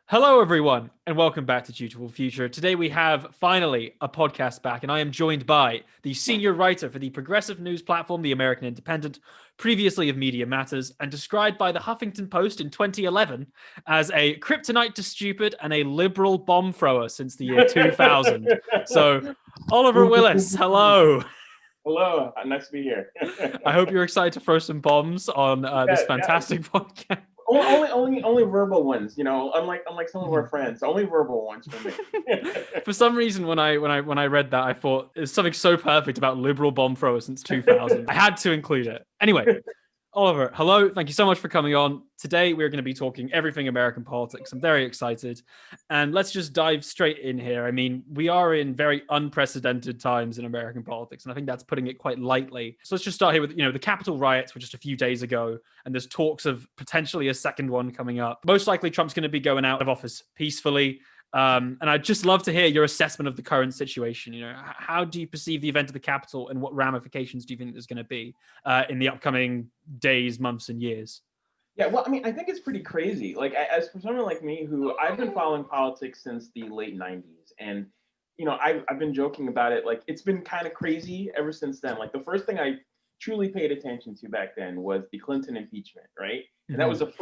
Hello, everyone, and welcome back to Dutiful Future. Today we have finally a podcast back, and I am joined by the senior writer for the progressive news platform, The American Independent, previously of Media Matters, and described by the Huffington Post in 2011 as a kryptonite to stupid and a liberal bomb thrower since the year 2000. So, Oliver Willis, hello. Hello, nice to be here. I hope you're excited to throw some bombs on this fantastic podcast. Only verbal ones, unlike some of our friends, only verbal ones for me. For some reason, when I read that, I thought there's something so perfect about liberal bomb throwers since 2000. I had to include it. Anyway, Oliver, hello. Thank you so much for coming on. Today, we're going to be talking everything American politics. I'm very excited. And let's just dive straight in here. I mean, we are in very unprecedented times in American politics, and I think that's putting it quite lightly. So let's just start here with, the Capitol riots were just a few days ago, and there's talks of potentially a second one coming up. Most likely, Trump's going to be going out of office peacefully. And I'd just love to hear your assessment of the current situation. How do you perceive the event of the Capitol, and what ramifications do you think there's going to be in the upcoming days, months, and years? Yeah, well, I mean, I think it's pretty crazy. Like, as for someone like me, who I've been following politics since the late '90s, and I've been joking about it. Like, it's been kind of crazy ever since then. Like, the first thing I truly paid attention to back then was the Clinton impeachment, right? And that was the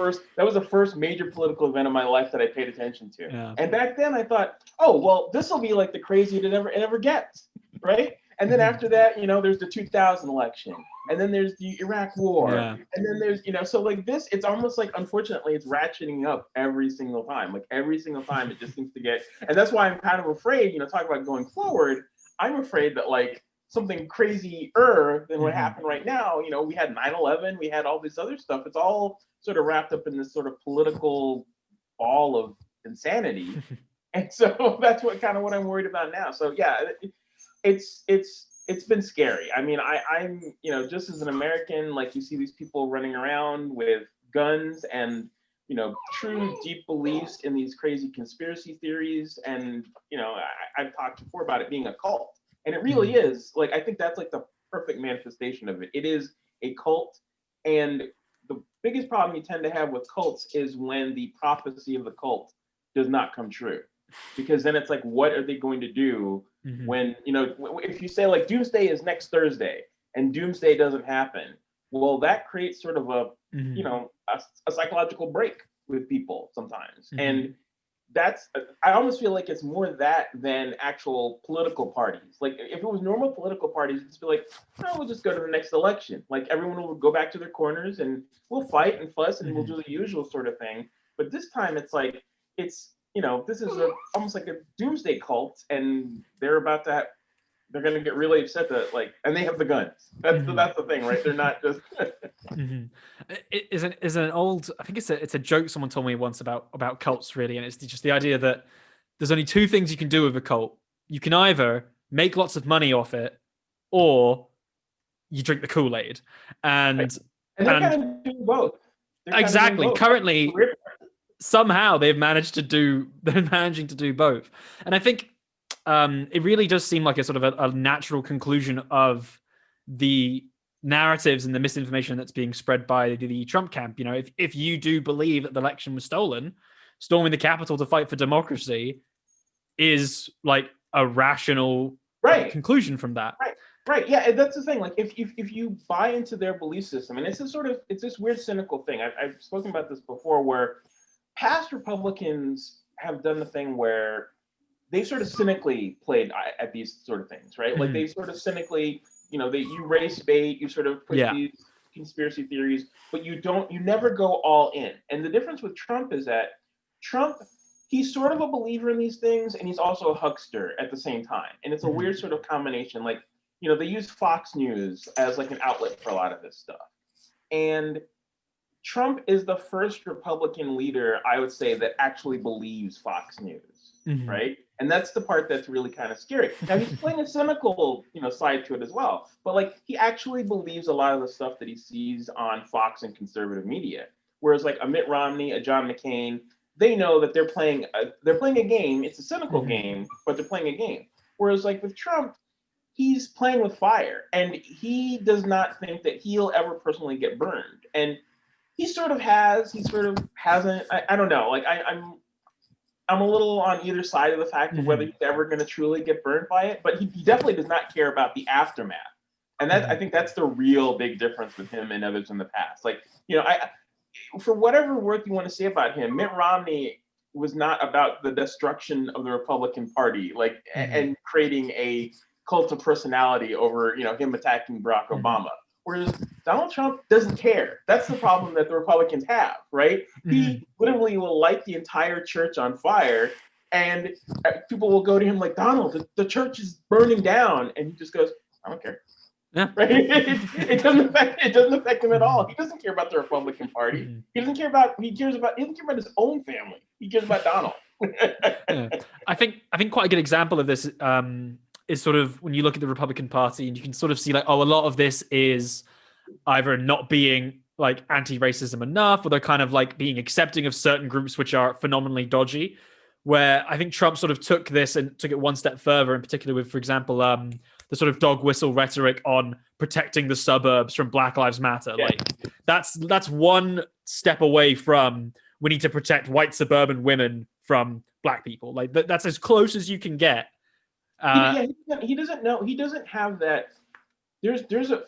first major political event of my life that I paid attention to. Yeah. And back then I thought, oh, well, this will be like the craziest it ever gets, right? And then after that, there's the 2000 election, and then there's the Iraq War, Yeah. and then there's, so like this, it's almost like, unfortunately, it's ratcheting up every single time. Like every single time it just seems to get, and that's why I'm kind of afraid, talk about going forward, I'm afraid that like something crazier than what happened right now. We had 9/11, we had all this other stuff. It's all sort of wrapped up in this sort of political ball of insanity. And so that's what I'm worried about now. So yeah, it's been scary. I mean, I'm just as an American, like, you see these people running around with guns and true deep beliefs in these crazy conspiracy theories, and I've talked before about it being a cult, and it really is. Like, I think that's like the perfect manifestation of it. It is a cult, and the biggest problem you tend to have with cults is when the prophecy of the cult does not come true, because then it's like, what are they going to do when, if you say like doomsday is next Thursday and doomsday doesn't happen? Well, that creates sort of a a psychological break with people sometimes. And that's, I almost feel like it's more that than actual political parties. Like, if it was normal political parties, it'd just be like, oh, we'll just go to the next election. Like, everyone will go back to their corners and we'll fight and fuss and we'll do the usual sort of thing. But this time it's like, this is almost like a doomsday cult, and they're going to get really upset that, like, and they have the guns. That's the thing, right? They're not just. It is an old. I think it's a joke someone told me once about cults, really, and it's just the idea that there's only two things you can do with a cult. You can either make lots of money off it, or you drink the Kool-Aid, and they're kind of doing both. Exactly. Currently, somehow they're managing to do both, and I think it really does seem like a sort of a natural conclusion of the narratives and the misinformation that's being spread by the Trump camp. If you do believe that the election was stolen, storming the Capitol to fight for democracy is like a rational conclusion from that. Right. Yeah, that's the thing. Like, if you buy into their belief system, and it's this weird cynical thing. I've spoken about this before, where past Republicans have done the thing where they sort of cynically played at these sort of things, right? Like, they sort of cynically, you race bait, you sort of push these conspiracy theories, but you never go all in. And the difference with Trump is that Trump, he's sort of a believer in these things, and he's also a huckster at the same time. And it's a weird sort of combination. Like, they use Fox News as like an outlet for a lot of this stuff. And Trump is the first Republican leader, I would say, that actually believes Fox News, right? And that's the part that's really kind of scary. Now, he's playing a cynical, side to it as well. But like, he actually believes a lot of the stuff that he sees on Fox and conservative media. Whereas like a Mitt Romney, a John McCain, they know that they're playing a game. It's a cynical game, but they're playing a game. Whereas like with Trump, he's playing with fire, and he does not think that he'll ever personally get burned. And he sort of hasn't. I don't know. Like, I'm a little on either side of the fact of whether he's ever going to truly get burned by it, but he definitely does not care about the aftermath. And that I think that's the real big difference with him and others in the past. Like, I for whatever worth you want to say about him, Mitt Romney was not about the destruction of the Republican Party, like and creating a cult of personality over him attacking Barack Obama. Whereas Donald Trump doesn't care. That's the problem that the Republicans have, right? He literally will light the entire church on fire, and people will go to him like, Donald, the church is burning down, and he just goes, I don't care. Yeah. Right? It doesn't affect him at all. He doesn't care about the Republican Party. He doesn't care about his own family. He cares about Donald. Yeah. I think quite a good example of this is sort of when you look at the Republican Party, and you can sort of see like, a lot of this is either not being like anti-racism enough, or they're kind of like being accepting of certain groups which are phenomenally dodgy. Where I think Trump sort of took this and took it one step further, in particular with, for example, the sort of dog whistle rhetoric on protecting the suburbs from Black Lives Matter. Yeah. Like that's one step away from we need to protect white suburban women from Black people. Like that's as close as you can get. He doesn't know. He doesn't have that. There's a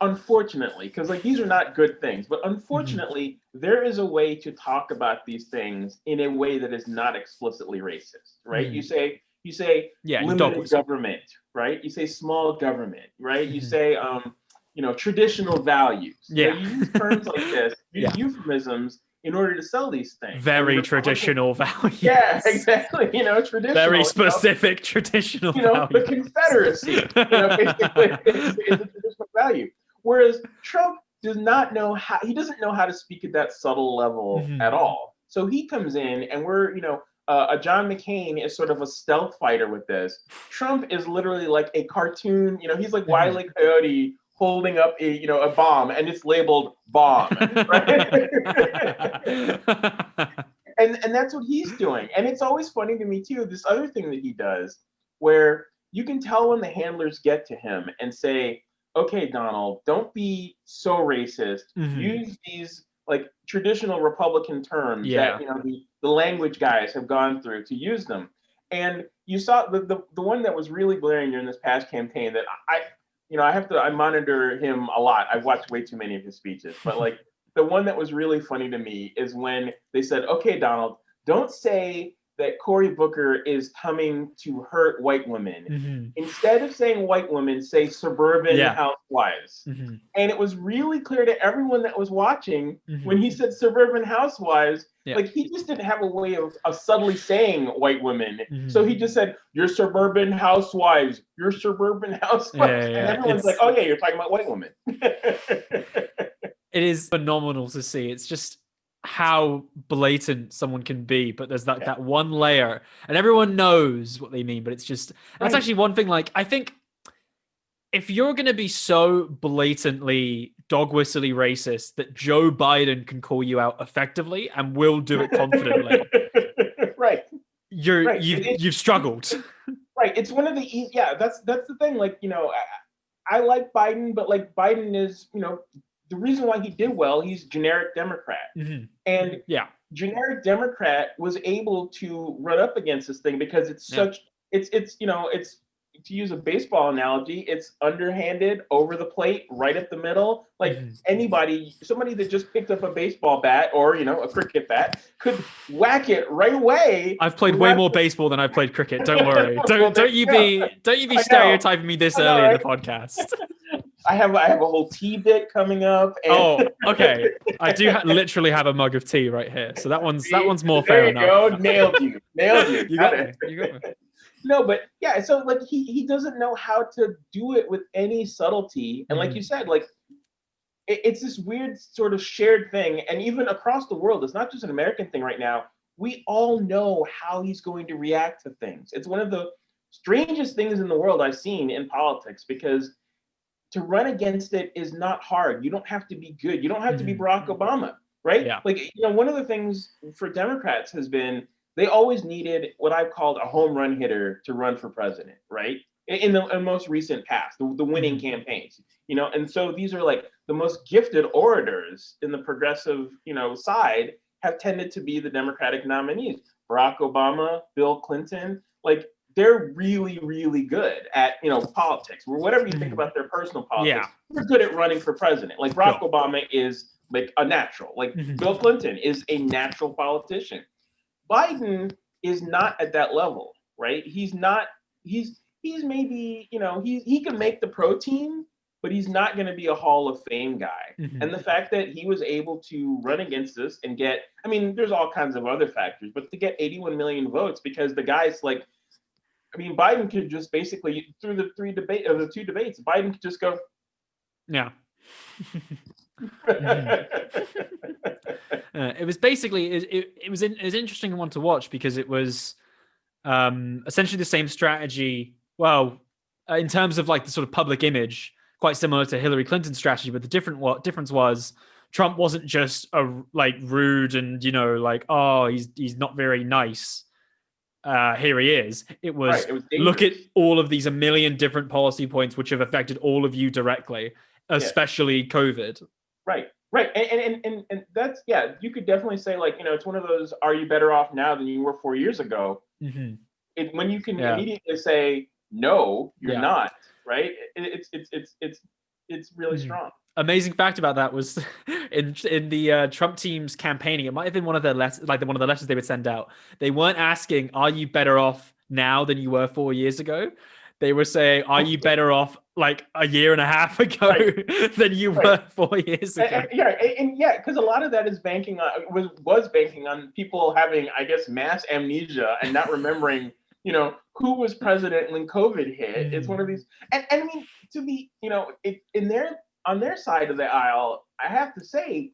unfortunately, because like these are not good things, but unfortunately, there is a way to talk about these things in a way that is not explicitly racist, right? You say limited government, right? You say small government, right? You say traditional values. Yeah. You use terms like this, use euphemisms in order to sell these things. Very traditional values. Yeah, exactly. Traditional. Very specific traditional values. The Confederacy, basically is a traditional value. Whereas Trump doesn't know how to speak at that subtle level at all. So he comes in and we're, John McCain is sort of a stealth fighter with this. Trump is literally like a cartoon, he's like Wile E. Coyote holding up a bomb, and it's labeled bomb, right? and that's what he's doing. And it's always funny to me too, this other thing that he does, where you can tell when the handlers get to him and say, okay, Donald, don't be so racist. Use these like traditional Republican terms that the language guys have gone through to use them. And you saw the one that was really glaring during this past campaign that I monitor him a lot. I've watched way too many of his speeches, but like the one that was really funny to me is when they said, okay, Donald, don't say that Cory Booker is coming to hurt white women. Instead of saying white women, say suburban housewives. And it was really clear to everyone that was watching when he said suburban housewives, like he just didn't have a way of subtly saying white women. So he just said, your suburban housewives, your suburban housewives. And everyone's like, oh yeah, you're talking about white women. It is phenomenal to see. It's just how blatant someone can be, but there's that one layer, and everyone knows what they mean, but it's just that's actually one thing. Like, I think if you're going to be so blatantly dog whistly racist that Joe Biden can call you out effectively and will do it confidently, you've struggled. Right. It's one of the that's the thing. Like, I like Biden, but like Biden is, the reason why he did well, he's generic Democrat. And generic Democrat was able to run up against this thing because it's to use a baseball analogy, it's underhanded, over the plate, right up the middle. Like somebody that just picked up a baseball bat or, a cricket bat could whack it right away. I've played way more baseball than I've played cricket. Don't worry. Don't you be stereotyping me this early in the podcast. I have a whole tea bit coming up. And Okay. I do literally have a mug of tea right here, so that one's more fair enough. There you go. Nailed you. You got me. No, but so like he doesn't know how to do it with any subtlety, and like you said, like it's this weird sort of shared thing, and even across the world, it's not just an American thing right now. We all know how he's going to react to things. It's one of the strangest things in the world I've seen in politics, because to run against it is not hard. You don't have to be good. You don't have to be Barack Obama, right? Yeah. Like, one of the things for Democrats has been they always needed what I've called a home run hitter to run for president, right? In the most recent past, the winning campaigns, and so these are like the most gifted orators in the progressive, side have tended to be the Democratic nominees. Barack Obama, Bill Clinton, like they're really, really good at, politics, or whatever you think about their personal politics. They're good at running for president. Like Barack Obama is like a natural. Like Bill Clinton is a natural politician. Biden is not at that level, right? He's not. He's maybe, he can make the pro team, but he's not going to be a Hall of Fame guy. And the fact that he was able to run against this and get, I mean, there's all kinds of other factors, but to get 81 million votes, because the guy's like, I mean, Biden could just basically, through the two debates, Biden could just go, yeah. It was basically, it was an interesting one to watch, because it was essentially the same strategy. Well, in terms of like the sort of public image, quite similar to Hillary Clinton's strategy, but the difference was Trump wasn't just a like rude and like, oh, he's not very nice. Here he is. It was look at all of these a million different policy points which have affected all of you directly, especially COVID. Right. And that's, you could definitely say, like, it's one of those, are you better off now than you were 4 years ago? When you can immediately say, no, you're not, right? It's really strong. Amazing fact about that was in the Trump team's campaigning, it might have been one of their letters, like one of the letters they would send out. They weren't asking, are you better off now than you were 4 years ago? They were saying, are you better off like a year and a half ago than you were 4 years ago? Because a lot of that is banking on was banking on people having, I guess, mass amnesia and not remembering, who was president when COVID hit. It's one of these, and I mean, to be, on their side of the aisle, I have to say,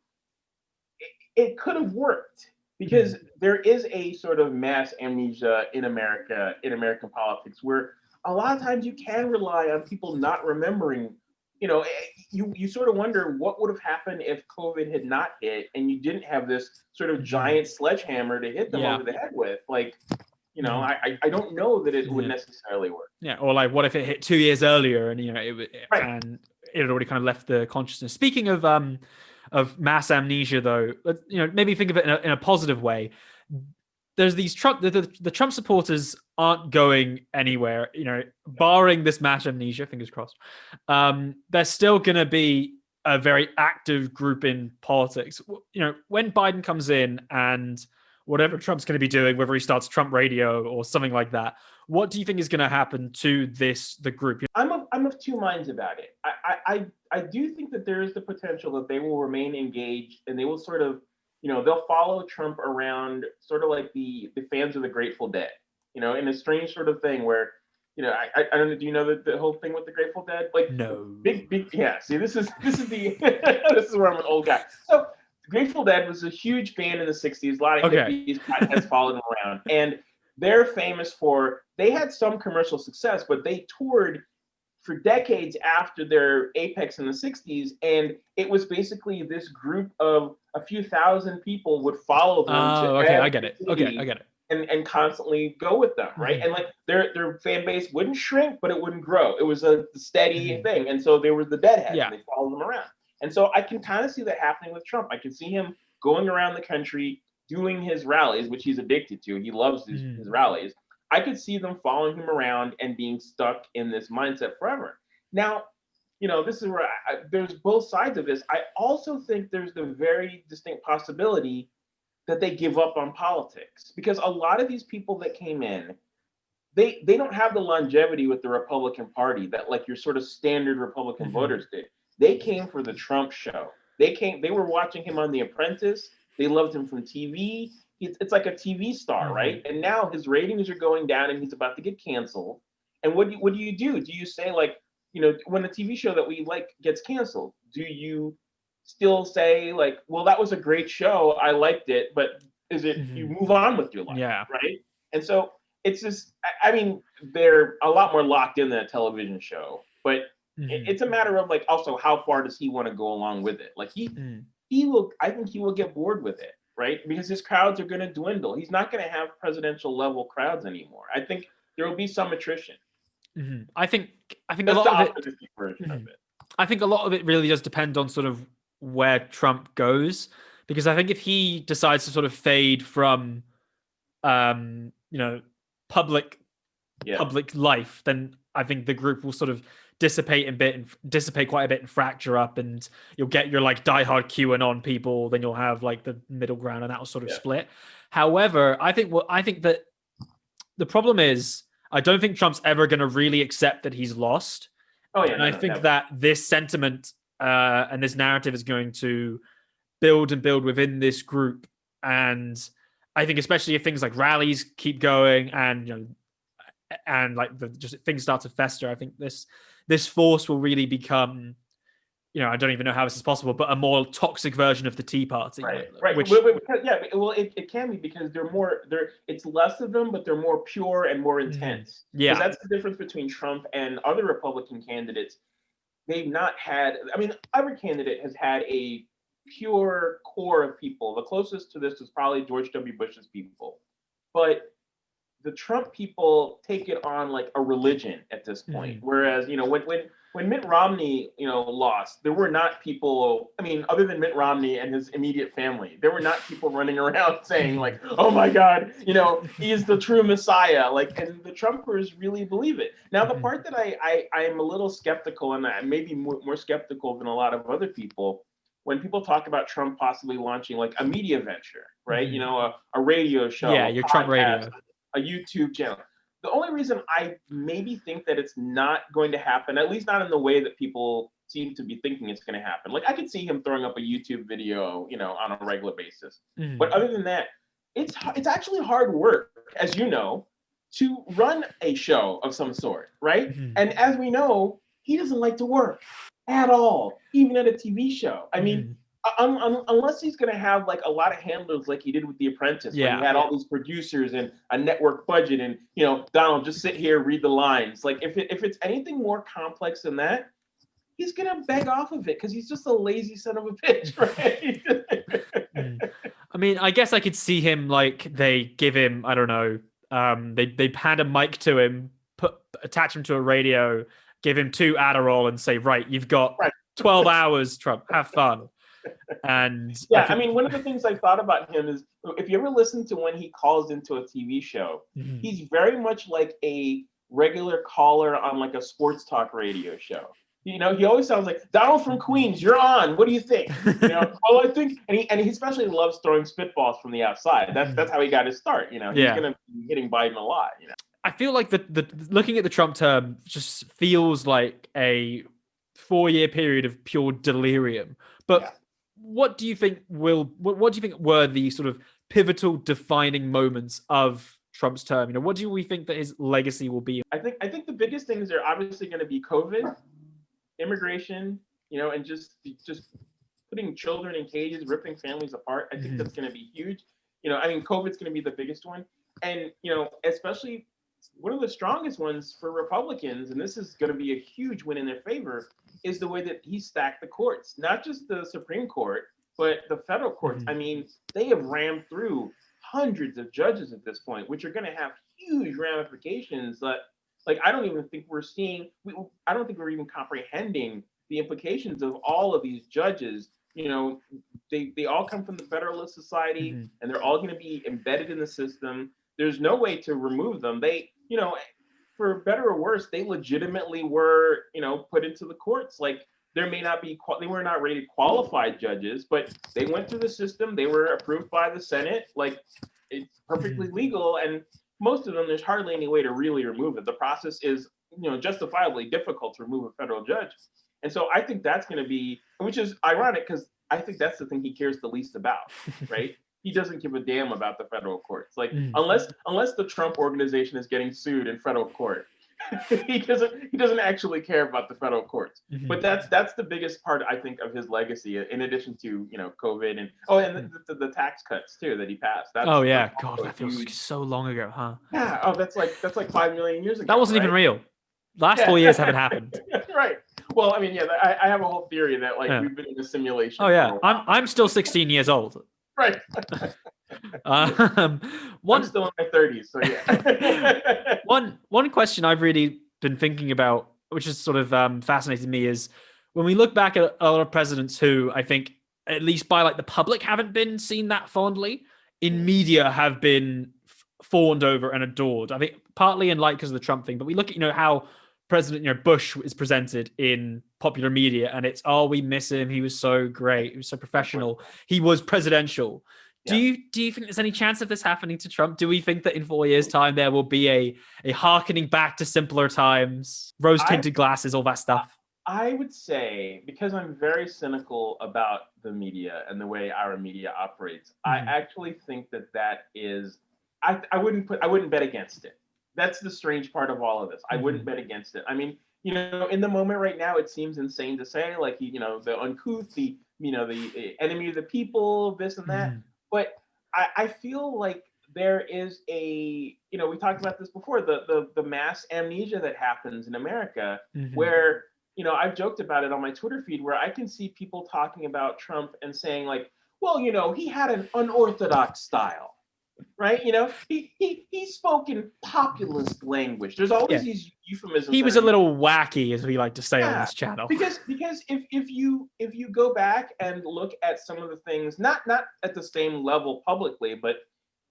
it could have worked, because there is a sort of mass amnesia in America, in American politics, where a lot of times you can rely on people not remembering. You sort of wonder what would have happened if COVID had not hit and you didn't have this sort of giant sledgehammer to hit them over the head with. Like, I don't know that it would necessarily work. Yeah, or like, what if it hit 2 years earlier and and it had already kind of left the consciousness. Speaking of mass amnesia, though, maybe think of it in a positive way. There's these the Trump supporters aren't going anywhere, barring this mass amnesia, fingers crossed. There's still going to be a very active group in politics. When Biden comes in and whatever Trump's going to be doing, whether he starts Trump radio or something like that, what do you think is going to happen to the group? I'm of two minds about it. I do think that there is the potential that they will remain engaged, and they will sort of, they'll follow Trump around, sort of like the fans of the Grateful Dead, in a strange sort of thing where, I don't know, do you know the whole thing with the Grateful Dead? Like, no. Big, yeah. See, this is the this is where I'm an old guy. So the Grateful Dead was a huge band in the 60s. A lot of hippies has followed them around. And they're famous for, they had some commercial success, but they toured for decades after their apex in the 60s. And it was basically this group of a few thousand people would follow them. I get it. And constantly go with them, right? And like their fan base wouldn't shrink, but it wouldn't grow. It was a steady thing. And so they were the deadheads. And they followed them around. And so I can kind of see that happening with Trump. I can see him going around the country doing his rallies, which he's addicted to. He loves his rallies. I could see them following him around and being stuck in this mindset forever. Now, this is where there's both sides of this. I also think there's the very distinct possibility that they give up on politics, because a lot of these people that came in, they don't have the longevity with the Republican Party that like your sort of standard Republican voters did. They came for the Trump show. They were watching him on The Apprentice. They loved him from TV. It's like a TV star, right? And now his ratings are going down and he's about to get canceled. And what do you do? Do you say, like, when a TV show that we like gets canceled, do you still say, like, well, that was a great show, I liked it, but is it you move on with your life, right? And so it's just, I mean, they're a lot more locked in than a television show, but it's a matter of like, also how far does he want to go along with it? Like he will, I think he will get bored with it, right? Because his crowds are going to dwindle. He's not going to have presidential level crowds anymore. I think there will be some attrition. I think That's a lot the of it. optimistic version of it. I think a lot of it really does depend on sort of where Trump goes, because I think if he decides to sort of fade from public Yeah. public life, then I think the group will sort of dissipate quite a bit and fracture up, and you'll get your like diehard QAnon people, then you'll have like the middle ground, and that will sort of split. However, I think that the problem is I don't think Trump's ever going to really accept that he's lost. Oh yeah, and I think that this sentiment and this narrative is going to build and build within this group, and I think especially if things like rallies keep going, and like just things start to fester, I think this force will really become, I don't even know how this is possible, but a more toxic version of the Tea Party. Right. Which, well, it can be because it's less of them, but they're more pure and more intense. Yeah. Because that's the difference between Trump and other Republican candidates. They've not had, every candidate has had a pure core of people. The closest to this is probably George W. Bush's people. But the Trump people take it on like a religion at this point. Whereas, when Mitt Romney, lost, there were not people, other than Mitt Romney and his immediate family, there were not people running around saying like, oh my God, he is the true Messiah. Like, and the Trumpers really believe it. Now, the part that I am a little skeptical, and maybe more skeptical than a lot of other people, when people talk about Trump possibly launching like a media venture, right? A radio show. Yeah, your Trump radio. A YouTube channel. The only reason I maybe think that it's not going to happen, at least not in the way that people seem to be thinking it's going to happen. Like I could see him throwing up a YouTube video, on a regular basis. But other than that, it's actually hard work, as you know, to run a show of some sort, right? And as we know, he doesn't like to work at all, even at a TV show. Unless he's going to have like a lot of handlers like he did with The Apprentice, where he had all these producers and a network budget, and Donald, just sit here, read the lines. Like if it's anything more complex than that, he's going to beg off of it because he's just a lazy son of a bitch, right? I guess I could see him like they give him, I don't know, they hand a mic to him, attach him to a radio, give him 2 Adderall, and say, right, you've got 12 hours, Trump, have fun. And one of the things I thought about him is if you ever listen to when he calls into a TV show, he's very much like a regular caller on like a sports talk radio show. He always sounds like Donald from Queens, you're on. What do you think? Well, I think, and he especially loves throwing spitballs from the outside. That's how he got his start. He's gonna be hitting Biden a lot. I feel like the looking at the Trump term just feels like a 4-year period of pure delirium. But what do you think what do you think were the sort of pivotal defining moments of Trump's term? What do we think that his legacy will be? I think the biggest things are obviously going to be COVID, immigration, and just putting children in cages, ripping families apart. I think that's going to be huge. COVID's going to be the biggest one. And, especially one of the strongest ones for Republicans, and this is going to be a huge win in their favor, is the way that he stacked the courts, not just the Supreme Court, but the federal courts. They have rammed through hundreds of judges at this point, which are going to have huge ramifications that, like, I don't think we're even comprehending the implications of all of these judges. They all come from the Federalist Society, and they're all going to be embedded in the system. There's no way to remove them. They, for better or worse, they legitimately were, put into the courts. Like there may not be, they were not rated qualified judges, but they went through the system. They were approved by the Senate. Like it's perfectly legal. And most of them, there's hardly any way to really remove it. The process is, justifiably difficult to remove a federal judge. And so I think that's going to be, which is ironic because I think that's the thing he cares the least about, right? He doesn't give a damn about the federal courts. Like unless the Trump organization is getting sued in federal court, he doesn't actually care about the federal courts. But that's the biggest part, I think, of his legacy, in addition to COVID and the tax cuts too that he passed. God, that feels like so long ago, huh? Yeah. That's like 5 million years ago. That wasn't even real. Last 4 years haven't happened. Right. Well, I have a whole theory that we've been in a simulation. Oh yeah, I'm still 16 years old. Right. I'm still in my 30s, so yeah. One question I've really been thinking about, which is sort of fascinating me, is when we look back at a lot of presidents who I think, at least by like the public, haven't been seen that fondly, in media have been fawned over and adored. I think partly in like because of the Trump thing, but we look at how President Bush is presented in popular media, and it's, oh, we miss him. He was so great. He was so professional. He was presidential. Do you think there's any chance of this happening to Trump? Do we think that in 4 years' time there will be a hearkening back to simpler times, rose-tinted glasses, all that stuff? I would say, because I'm very cynical about the media and the way our media operates, I actually think that is, I wouldn't bet against it. That's the strange part of all of this. I wouldn't bet against it. I mean, in the moment right now, it seems insane to say, like, the uncouth, the enemy of the people, this and that. But I feel like there is we talked about this before, the mass amnesia that happens in America, where, I've joked about it on my Twitter feed, where I can see people talking about Trump and saying, like, well, he had an unorthodox style. Right, he spoke in populist language. There's always these euphemisms. He was a little wacky, as we like to say on this channel. Because if you go back and look at some of the things, not at the same level publicly, but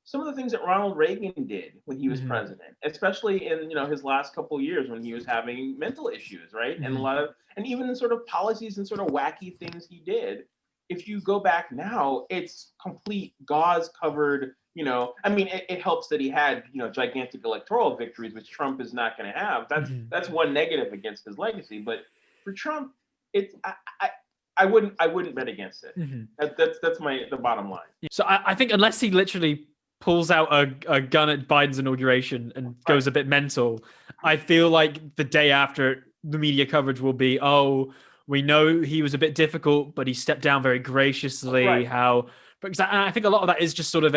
some of the things that Ronald Reagan did when he was president, especially in his last couple of years when he was having mental issues, right, and even sort of policies and sort of wacky things he did. If you go back now, it's complete gauze covered. I mean, it helps that he had, gigantic electoral victories, which Trump is not going to have. That's one negative against his legacy. But for Trump, I wouldn't bet against it. That's the bottom line. So I think unless he literally pulls out a gun at Biden's inauguration and goes a bit mental, I feel like the day after, the media coverage will be, oh, we know he was a bit difficult, but he stepped down very graciously. And I think a lot of that is just sort of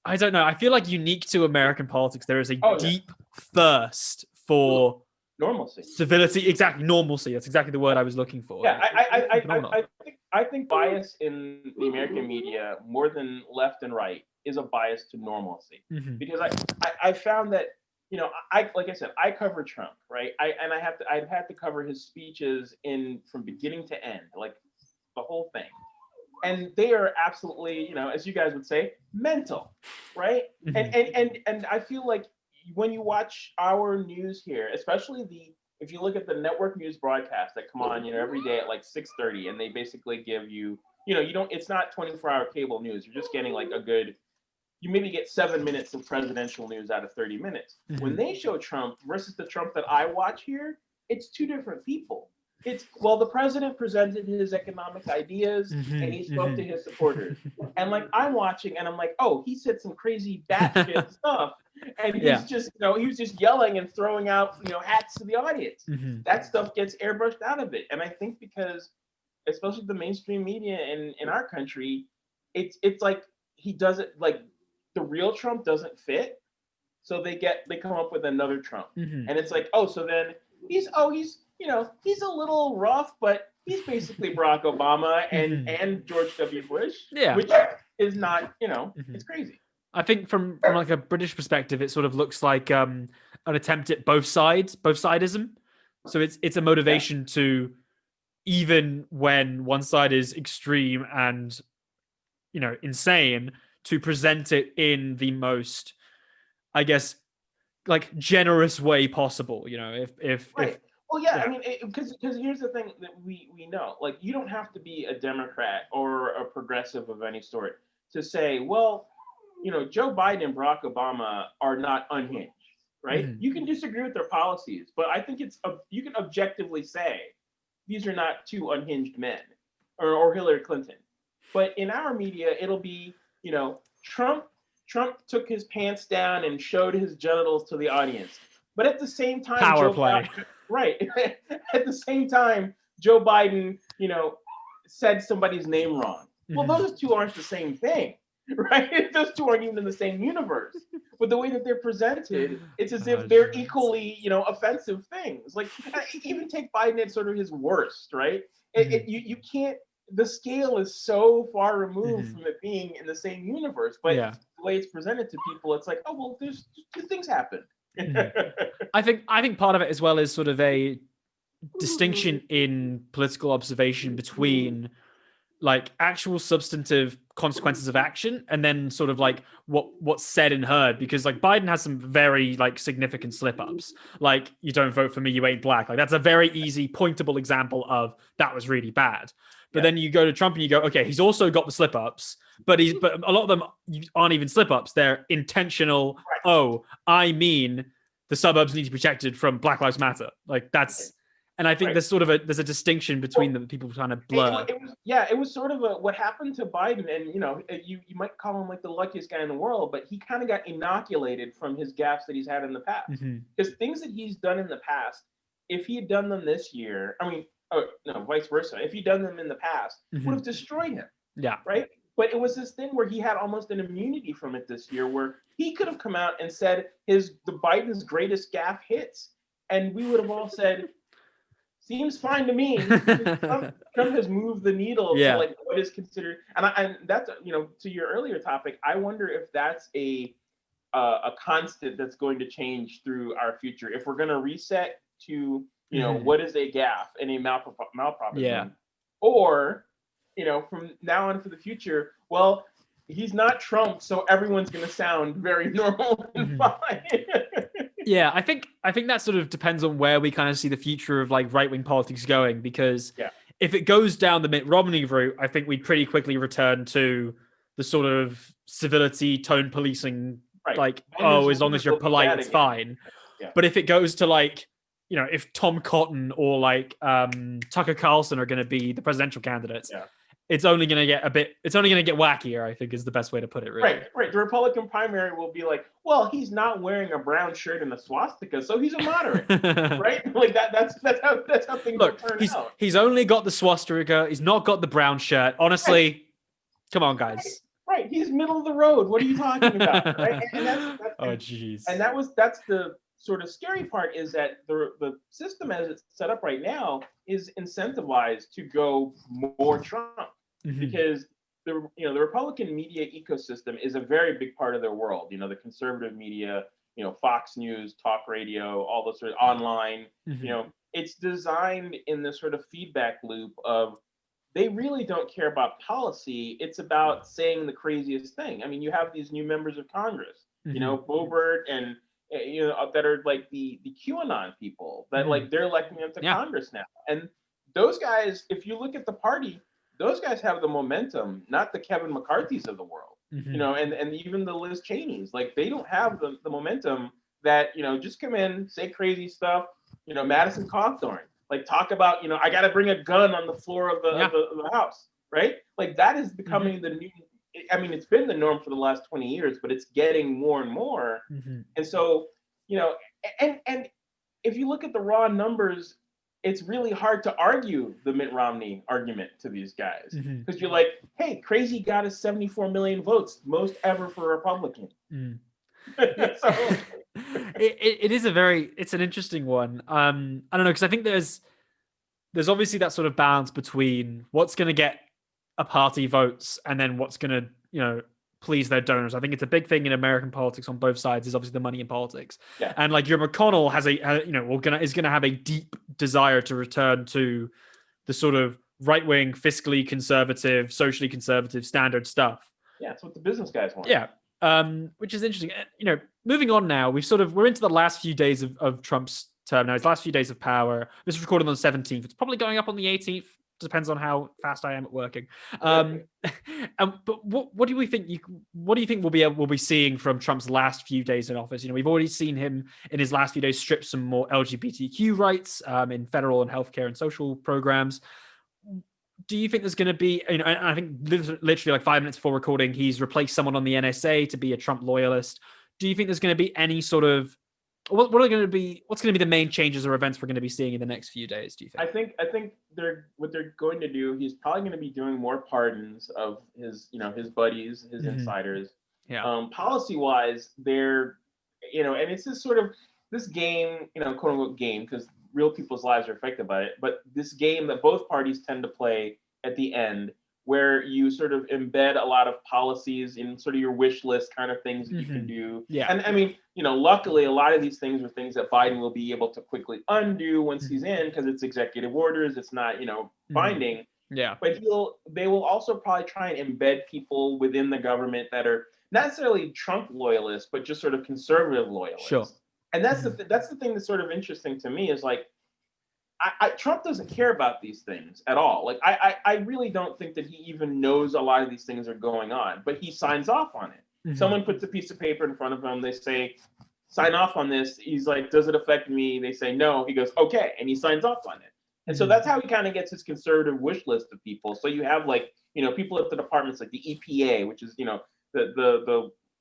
I don't know. I feel like unique to American politics, there is a deep thirst for normalcy, civility. Exactly, normalcy. That's exactly the word I was looking for. Yeah, I think bias in the American media, more than left and right, is a bias to normalcy. Because I found that like I said, I cover Trump, right? I've had to cover his speeches from beginning to end, like the whole thing. And they are absolutely, as you guys would say, mental, right? And I feel like when you watch our news here, especially if you look at the network news broadcasts that come on, every day at like 6:30, and they basically give you, it's not 24-hour cable news. You're just getting like you maybe get 7 minutes of presidential news out of 30 minutes. When they show Trump versus the Trump that I watch here, it's two different people. The president presented his economic ideas and he spoke to his supporters. And like, I'm watching and I'm like, oh, he said some crazy batshit stuff. And he's just, he was just yelling and throwing out, hats to the audience. That stuff gets airbrushed out of it. And I think because, especially the mainstream media in our country, it's like he doesn't, like, the real Trump doesn't fit. So they come up with another Trump. And it's like, oh, so then he's a little rough, but he's basically Barack Obama and George W. Bush, which is not, it's crazy. I think from like a British perspective, it sort of looks like an attempt at both sidism. So it's a motivation to, even when one side is extreme and, insane, to present it in the most, I guess, like, generous way possible. I mean, because here's the thing that we know, like, you don't have to be a Democrat or a progressive of any sort to say, well, Joe Biden and Barack Obama are not unhinged, right? You can disagree with their policies, but I think you can objectively say these are not two unhinged men, or Hillary Clinton. But in our media, it'll be, Trump took his pants down and showed his genitals to the audience. But at the same time, power play. Right. At the same time, Joe Biden, said somebody's name wrong. Well, those two aren't the same thing, right? Those two aren't even in the same universe. But the way that they're presented, it's as if they're equally, offensive things. Like, even take Biden at sort of his worst, right? You can't. The scale is so far removed from it being in the same universe. But the way it's presented to people, it's like, oh, well, there's two things happen. I think part of it as well is sort of a distinction in political observation between, like, actual substantive consequences of action, and then sort of like what's said and heard, because like Biden has some very like significant slip ups, like you don't vote for me, you ain't black. Like that's a very easy pointable example of that was really bad. But then you go to Trump and you go, okay, he's also got the slip ups, but a lot of them aren't even slip ups, they're intentional. Right. Oh, I mean the suburbs need to be protected from Black Lives Matter. Like that's, and I think there's a distinction between them. People trying to blur. It was sort of what happened to Biden, and you might call him like the luckiest guy in the world, but he kind of got inoculated from his gaffes that he's had in the past. Because things that he's done in the past, if he had done them this year, vice versa, if he'd done them in the past, would have destroyed him. Yeah. Right. But it was this thing where he had almost an immunity from it this year, where he could have come out and said the Biden's greatest gaffe hits, and we would have all said, seems fine to me. Trump has moved the needle to like what is considered, and that's to your earlier topic. I wonder if that's a constant that's going to change through our future. If we're going to reset to what is a gaffe and a malproposition, or from now on for the future, well, he's not Trump, so everyone's going to sound very normal and fine. Yeah, I think that sort of depends on where we kind of see the future of like right-wing politics going, because if it goes down the Mitt Romney route, I think we'd pretty quickly return to the sort of civility, tone policing, like, as long as you're polite, it's fine. Yeah. But if it goes to like, if Tom Cotton or like Tucker Carlson are going to be the presidential candidates, it's only going to get wackier, I think is the best way to put it, really. Right. The Republican primary will be like, well, he's not wearing a brown shirt and a swastika, so he's a moderate, right? Like that's how things will turn out. He's only got the swastika. He's not got the brown shirt. Honestly, come on, guys. Right. He's middle of the road. What are you talking about? Right? And that's oh, jeez. And that's the sort of scary part, is that the system as it's set up right now is incentivized to go more Trump. Because the Republican media ecosystem is a very big part of their world. The conservative media, Fox News, talk radio, all the sort of online, it's designed in this sort of feedback loop of they really don't care about policy. It's about saying the craziest thing. I mean, you have these new members of Congress, Boebert and that are like the QAnon people that like they're electing them to Congress now. And those guys, if you look at the party, those guys have the momentum, not the Kevin McCarthy's of the world, and even the Liz Cheneys. Like they don't have the momentum that, just come in, say crazy stuff, Madison Cawthorn, like talk about, I got to bring a gun on the floor of the House, right? Like that is becoming the new, I mean, it's been the norm for the last 20 years, but it's getting more and more. And so, and if you look at the raw numbers, it's really hard to argue the Mitt Romney argument to these guys, because you're like, hey, crazy got us 74 million votes, most ever for a Republican. So it's an interesting one. I don't know, because I think there's obviously that sort of balance between what's going to get a party votes and then what's going to please their donors. I think it's a big thing in American politics on both sides, is obviously the money in politics. And like your McConnell has is going to have a deep desire to return to the sort of right-wing, fiscally conservative, socially conservative standard stuff. Yeah, it's what the business guys want. Yeah. Which is interesting. Moving on now, we're into the last few days of Trump's term now. His last few days of power. This was recorded on the 17th. It's probably going up on the 18th. Depends on how fast I am at working. But what do we think? What do you think we'll be seeing from Trump's last few days in office? We've already seen him in his last few days strip some more LGBTQ rights in federal and healthcare and social programs. Do you think there's going to be? And I think literally like 5 minutes before recording, he's replaced someone on the NSA to be a Trump loyalist. Do you think there's going to be any sort of what's going to be the main changes or events we're going to be seeing in the next few days, do you think? I think what they're going to do, he's probably going to be doing more pardons of his buddies, his insiders. Policy wise, they're and it's this sort of this game, quote unquote game, because real people's lives are affected by it, but this game that both parties tend to play at the end, where you sort of embed a lot of policies in sort of your wish list kind of things that you can do. And I mean, luckily a lot of these things are things that Biden will be able to quickly undo once he's in, because it's executive orders, it's not, binding. Yeah. But they will also probably try and embed people within the government that are not necessarily Trump loyalists, but just sort of conservative Sure. loyalists. And that's the thing that's sort of interesting to me is like Trump doesn't care about these things at all. Like I really don't think that he even knows a lot of these things are going on, but he signs off on it. Someone puts a piece of paper in front of him. They say, sign off on this. He's like, does it affect me? They say no. He goes, okay, and he signs off on it. And so that's how he kind of gets his conservative wish list of people. So you have like, people at the departments like the EPA, which is,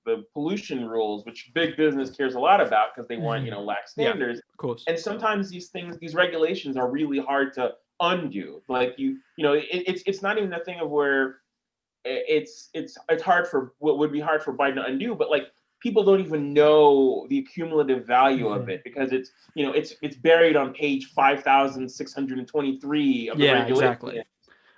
the pollution rules, which big business cares a lot about because they want, lax standards. Yeah, of course. And sometimes these regulations are really hard to undo. Like it's not even a thing of where it's hard for what would be hard for Biden to undo, but like people don't even know the cumulative value of it because it's buried on page 5,623 of the regulation. Exactly.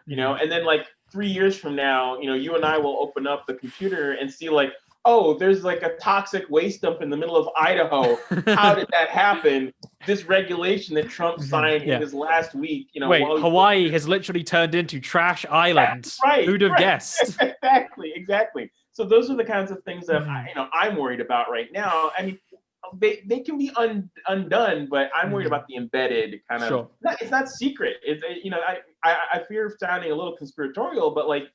And then like 3 years from now, you and I will open up the computer and see like, oh, there's like a toxic waste dump in the middle of Idaho. How did that happen? This regulation that Trump signed in his last week, Wait, Hawaii has literally turned into trash islands. Right. Who'd have guessed? Exactly. So those are the kinds of things that I'm worried about right now. I mean, they can be undone, but I'm worried about the embedded kind of. Sure. It's not secret. I fear sounding a little conspiratorial, but like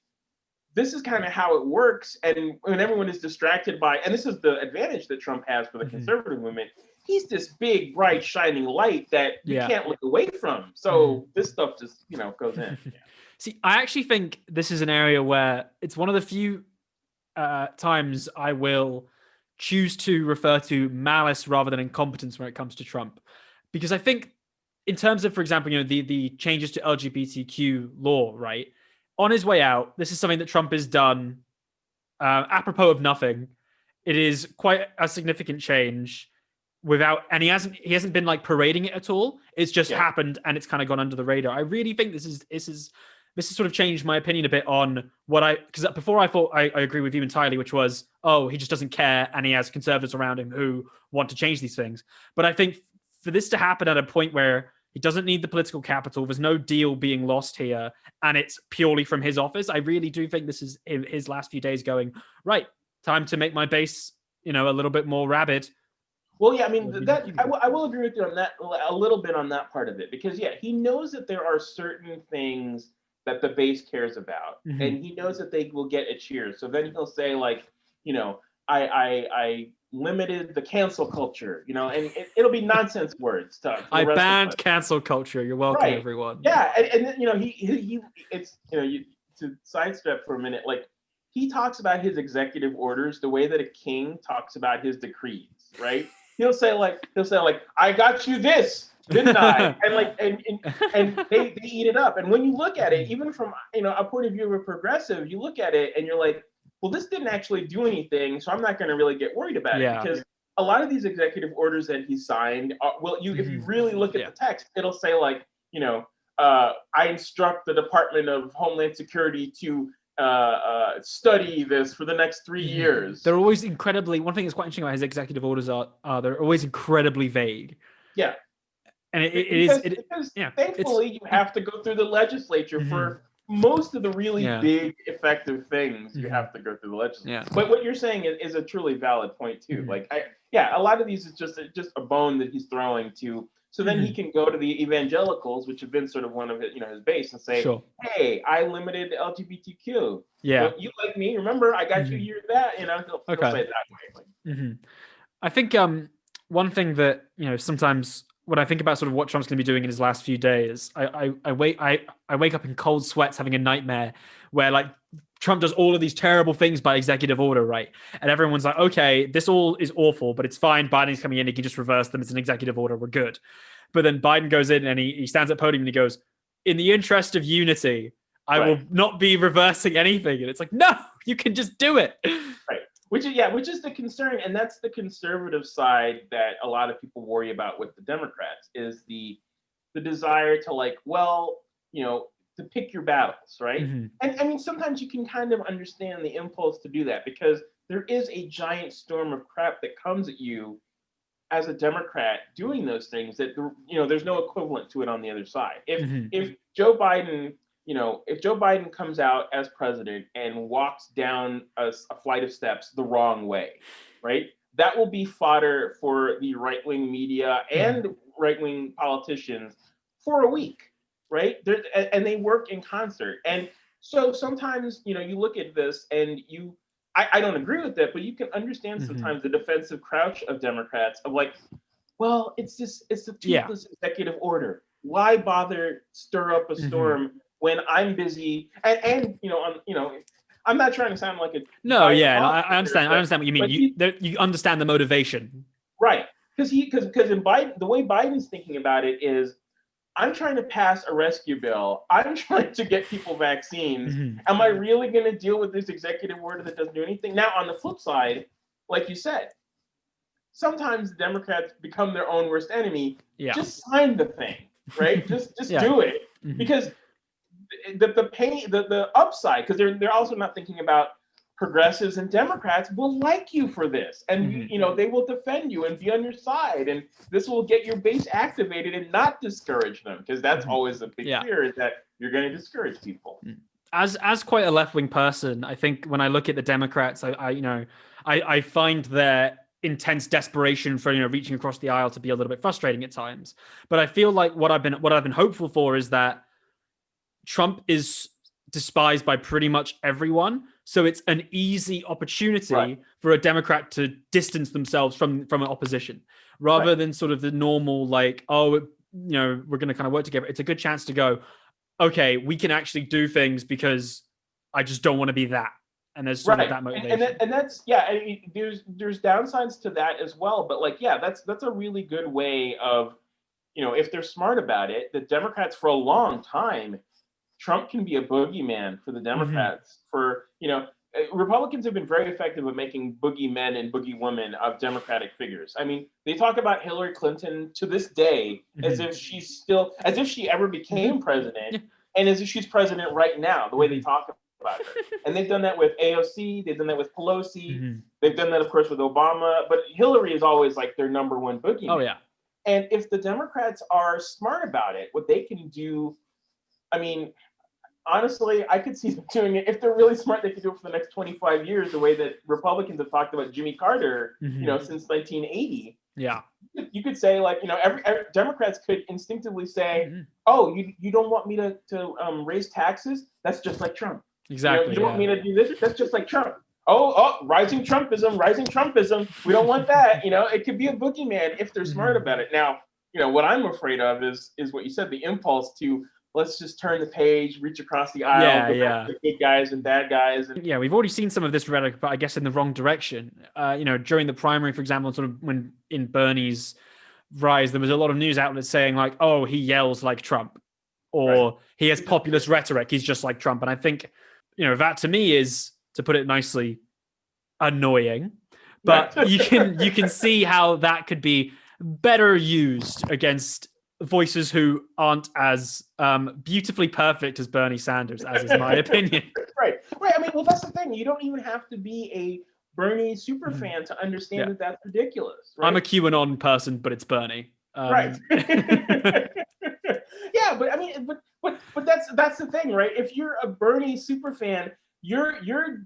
this is kind of how it works. And when everyone is distracted by, and this is the advantage that Trump has for the conservative movement, he's this big, bright, shining light that you can't look away from. So this stuff just, goes in. Yeah. See, I actually think this is an area where it's one of the few times I will choose to refer to malice rather than incompetence when it comes to Trump. Because I think in terms of, for example, the changes to LGBTQ law, right? On his way out, this is something that Trump has done apropos of nothing. It is quite a significant change and he hasn't been like parading it at all. It's just happened and it's kind of gone under the radar. I really think this has sort of changed my opinion a bit on because before I thought I agree with you entirely, which was, oh, he just doesn't care and he has conservatives around him who want to change these things. But I think for this to happen at a point where he doesn't need the political capital, there's no deal being lost here, and it's purely from his office, I really do think this is his last few days going, right, time to make my base, a little bit more rabid. Well, yeah, I mean, I will agree with you on that a little bit on that part of it, because, he knows that there are certain things that the base cares about, and he knows that they will get a cheer. So then he'll say, like, I limited the cancel culture, and it'll be nonsense words. I banned cancel culture. You're welcome, everyone. Yeah, and it's to sidestep for a minute, like he talks about his executive orders the way that a king talks about his decrees, right? He'll say like, I got you this, didn't I? And they eat it up. And when you look at it, even from a point of view of a progressive, you look at it and you're like, well, this didn't actually do anything, so I'm not going to really get worried about it, because a lot of these executive orders that he signed, if you really look at the text, it'll say like, I instruct the Department of Homeland Security to study this for the next 3 years. They're always incredibly. One thing that's quite interesting about his executive orders are they're always incredibly vague. Yeah, and because thankfully you have to go through the legislature for most of the really big effective things. You have to go through the legislature. But what you're saying is a truly valid point too. Like a lot of these is just a bone that he's throwing to. So then he can go to the evangelicals, which have been sort of one of his, his base, and say, "Hey, I limited LGBTQ. Yeah, you like me? Remember, I got you here that." He'll say it that way. I think one thing that sometimes when I think about sort of what Trump's going to be doing in his last few days, I wake up in cold sweats, having a nightmare where like Trump does all of these terrible things by executive order, right? And everyone's like, okay, this all is awful, but it's fine. Biden's coming in. He can just reverse them. It's an executive order. We're good. But then Biden goes in and he stands at the podium and he goes, in the interest of unity, I will not be reversing anything. And it's like, no, you can just do it. Right. Which is the concern. And that's the conservative side that a lot of people worry about with the Democrats, is the desire to like, well, to pick your battles, right? And I mean, sometimes you can kind of understand the impulse to do that, because there is a giant storm of crap that comes at you as a Democrat doing those things that there's no equivalent to it on the other side. If Joe Biden if Joe Biden comes out as president and walks down a flight of steps the wrong way, right? That will be fodder for the right-wing media and right-wing politicians for a week, right? And they work in concert. And so sometimes, you look at this and I don't agree with it, but you can understand sometimes the defensive crouch of Democrats of like, well, it's a toothless executive order. Why bother stir up a storm when I'm busy? And I'm not trying to sound like a I understand. I understand what you mean. You understand the motivation, right? Because in Biden, the way Biden's thinking about it is, I'm trying to pass a rescue bill. I'm trying to get people vaccines. Am I really going to deal with this executive order that doesn't do anything? Now, on the flip side, like you said, sometimes Democrats become their own worst enemy. Yeah. Just sign the thing, right? just do it, because the pain, the upside, because they're also not thinking about progressives and Democrats will like you for this, and they will defend you and be on your side, and this will get your base activated and not discourage them, because that's always a big fear, is that you're going to discourage people. As quite a left-wing person, I think when I look at the Democrats, I find their intense desperation for reaching across the aisle to be a little bit frustrating at times. But I feel like what I've been hopeful for is that Trump is despised by pretty much everyone, so it's an easy opportunity for a Democrat to distance themselves from an opposition, rather than sort of the normal like, we're going to kind of work together. It's a good chance to go, okay, we can actually do things because I just don't want to be that. And there's sort of that motivation. And that's I mean, there's downsides to that as well. But like, that's a really good way of, if they're smart about it, the Democrats for a long time, Trump can be a boogeyman for the Democrats. Republicans have been very effective at making boogeymen and boogeywomen of Democratic figures. I mean, they talk about Hillary Clinton to this day as if as if she ever became president, and as if she's president right now, the way they talk about her. And they've done that with AOC, they've done that with Pelosi, they've done that, of course, with Obama, but Hillary is always like their number one boogeyman. Oh, yeah. And if the Democrats are smart about it, what they can do, I mean, honestly, I could see them doing it. If they're really smart, they could do it for the next 25 years, the way that Republicans have talked about Jimmy Carter, since 1980. Yeah. You could say, like, every Democrats could instinctively say, oh, you don't want me to raise taxes? That's just like Trump. Exactly. You don't want me to do this? That's just like Trump. Oh, rising Trumpism. We don't want that. It could be a boogeyman if they're smart about it. Now, what I'm afraid of is what you said, the impulse to, let's just turn the page, reach across the aisle, back to good guys and bad guys. And we've already seen some of this rhetoric, but I guess in the wrong direction. During the primary, for example, sort of when in Bernie's rise, there was a lot of news outlets saying like, oh, he yells like Trump, or he has populist rhetoric, he's just like Trump. And I think, that to me is, to put it nicely, annoying. But you can see how that could be better used against voices who aren't as beautifully perfect as Bernie Sanders, as is my opinion. Right. I mean, well, that's the thing. You don't even have to be a Bernie super fan to understand that that's ridiculous. Right? I'm a QAnon person, but it's Bernie. Right. Yeah, but I mean, but that's the thing, right? If you're a Bernie super fan, your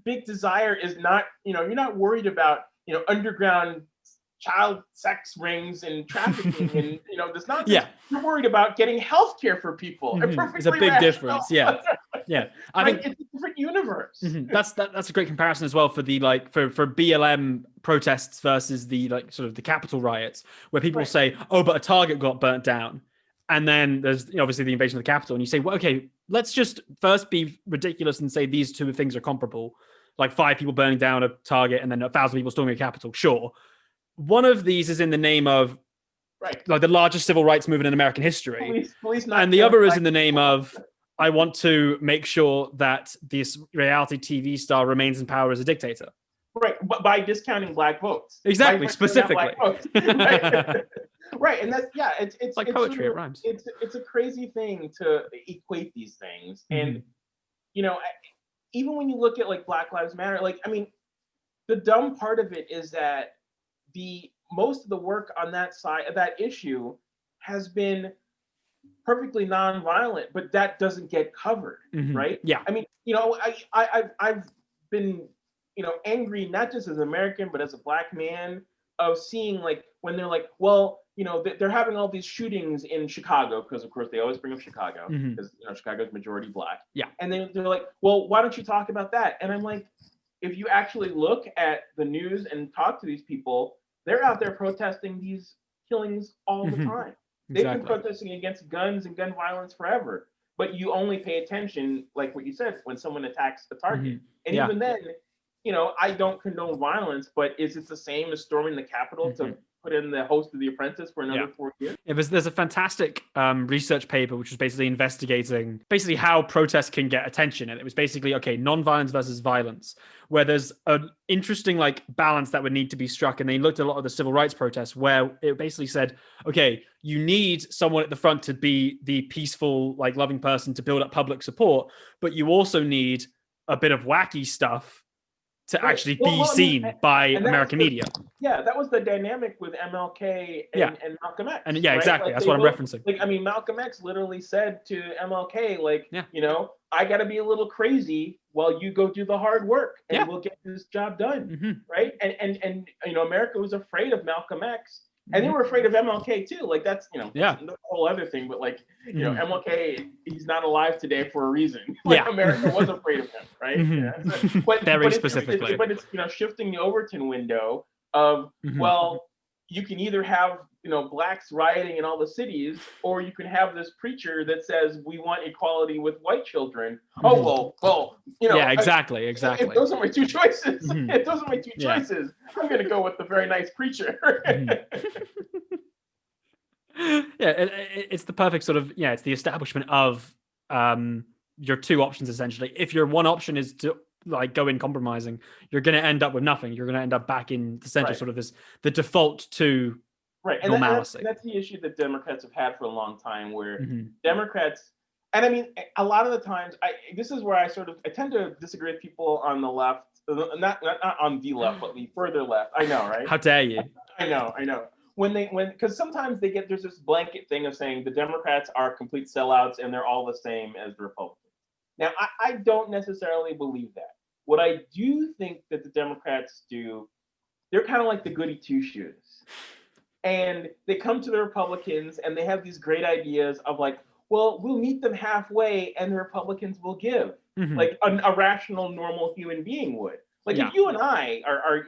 big desire is not, you're not worried about, underground child sex rings and trafficking and this nonsense. Yeah. You're worried about getting health care for people. It's a big difference. Yeah. I think it's a different universe. That's a great comparison as well for the for BLM protests versus the sort of the Capitol riots, where people say, oh, but a Target got burnt down. And then there's obviously the invasion of the Capitol, and you say, well, okay, let's just first be ridiculous and say these two things are comparable, like 5 people burning down a Target and then 1,000 people storming a Capitol. Sure. One of these is in the name of like the largest civil rights movement in American history. Police and the other is in the name of, I want to make sure that this reality TV star remains in power as a dictator. Right, but by discounting black votes. Exactly, specifically. Right, and that's it's like poetry. It rhymes. It's a crazy thing to equate these things, and even when you look at like Black Lives Matter, like, I mean, the dumb part of it is that most of the work on that side of that issue has been perfectly nonviolent, but that doesn't get covered, right? Yeah. I mean, I've been, angry not just as an American, but as a black man of seeing like when they're like, well, they're having all these shootings in Chicago because of course they always bring up Chicago because Chicago's majority black. Yeah. And then they're like, well, why don't you talk about that? And I'm like, if you actually look at the news and talk to these people, they're out there protesting these killings all the time. They've been protesting against guns and gun violence forever. But you only pay attention, like what you said, when someone attacks the target. And even then, I don't condone violence, but is it the same as storming the Capitol to put in the host of The Apprentice for another 4 years? Yeah, there's a fantastic research paper which was basically investigating how protests can get attention, and it was basically non-violence versus violence, where there's an interesting balance that would need to be struck. And they looked at a lot of the civil rights protests where it basically said, okay, you need someone at the front to be the peaceful, loving person to build up public support, but you also need a bit of wacky stuff to actually be seen by American media. Yeah, that was the dynamic with MLK and Malcolm X. And exactly. That's what I'm referencing. Malcolm X literally said to MLK, I got to be a little crazy while you go do the hard work and we'll get this job done. Right. And America was afraid of Malcolm X. And they were afraid of MLK too. That's the whole other thing. But MLK, he's not alive today for a reason. America was afraid of him, right? But very specifically. But it's shifting the Overton window of well, you can either have blacks rioting in all the cities, or you can have this preacher that says we want equality with white children. Oh well, exactly. If those are my two choices, I'm going to go with the very nice preacher. It's the perfect sort of it's the establishment of your two options essentially. If your one option is to go in compromising, you're going to end up with nothing. You're going to end up back in the center, sort of the default to normalcy. And that's the issue that Democrats have had for a long time, where Democrats, and I mean, a lot of the times, this is where I tend to disagree with people on the left, not on the left, but the further left. I know, right? How dare you? I know. Because sometimes there's this blanket thing of saying the Democrats are complete sellouts and they're all the same as the Republicans. Now, I don't necessarily believe that. What I do think that the Democrats do, they're kind of like the goody two-shoes. And they come to the Republicans and they have these great ideas of well, we'll meet them halfway and the Republicans will give, like a rational, normal human being would. If you and I are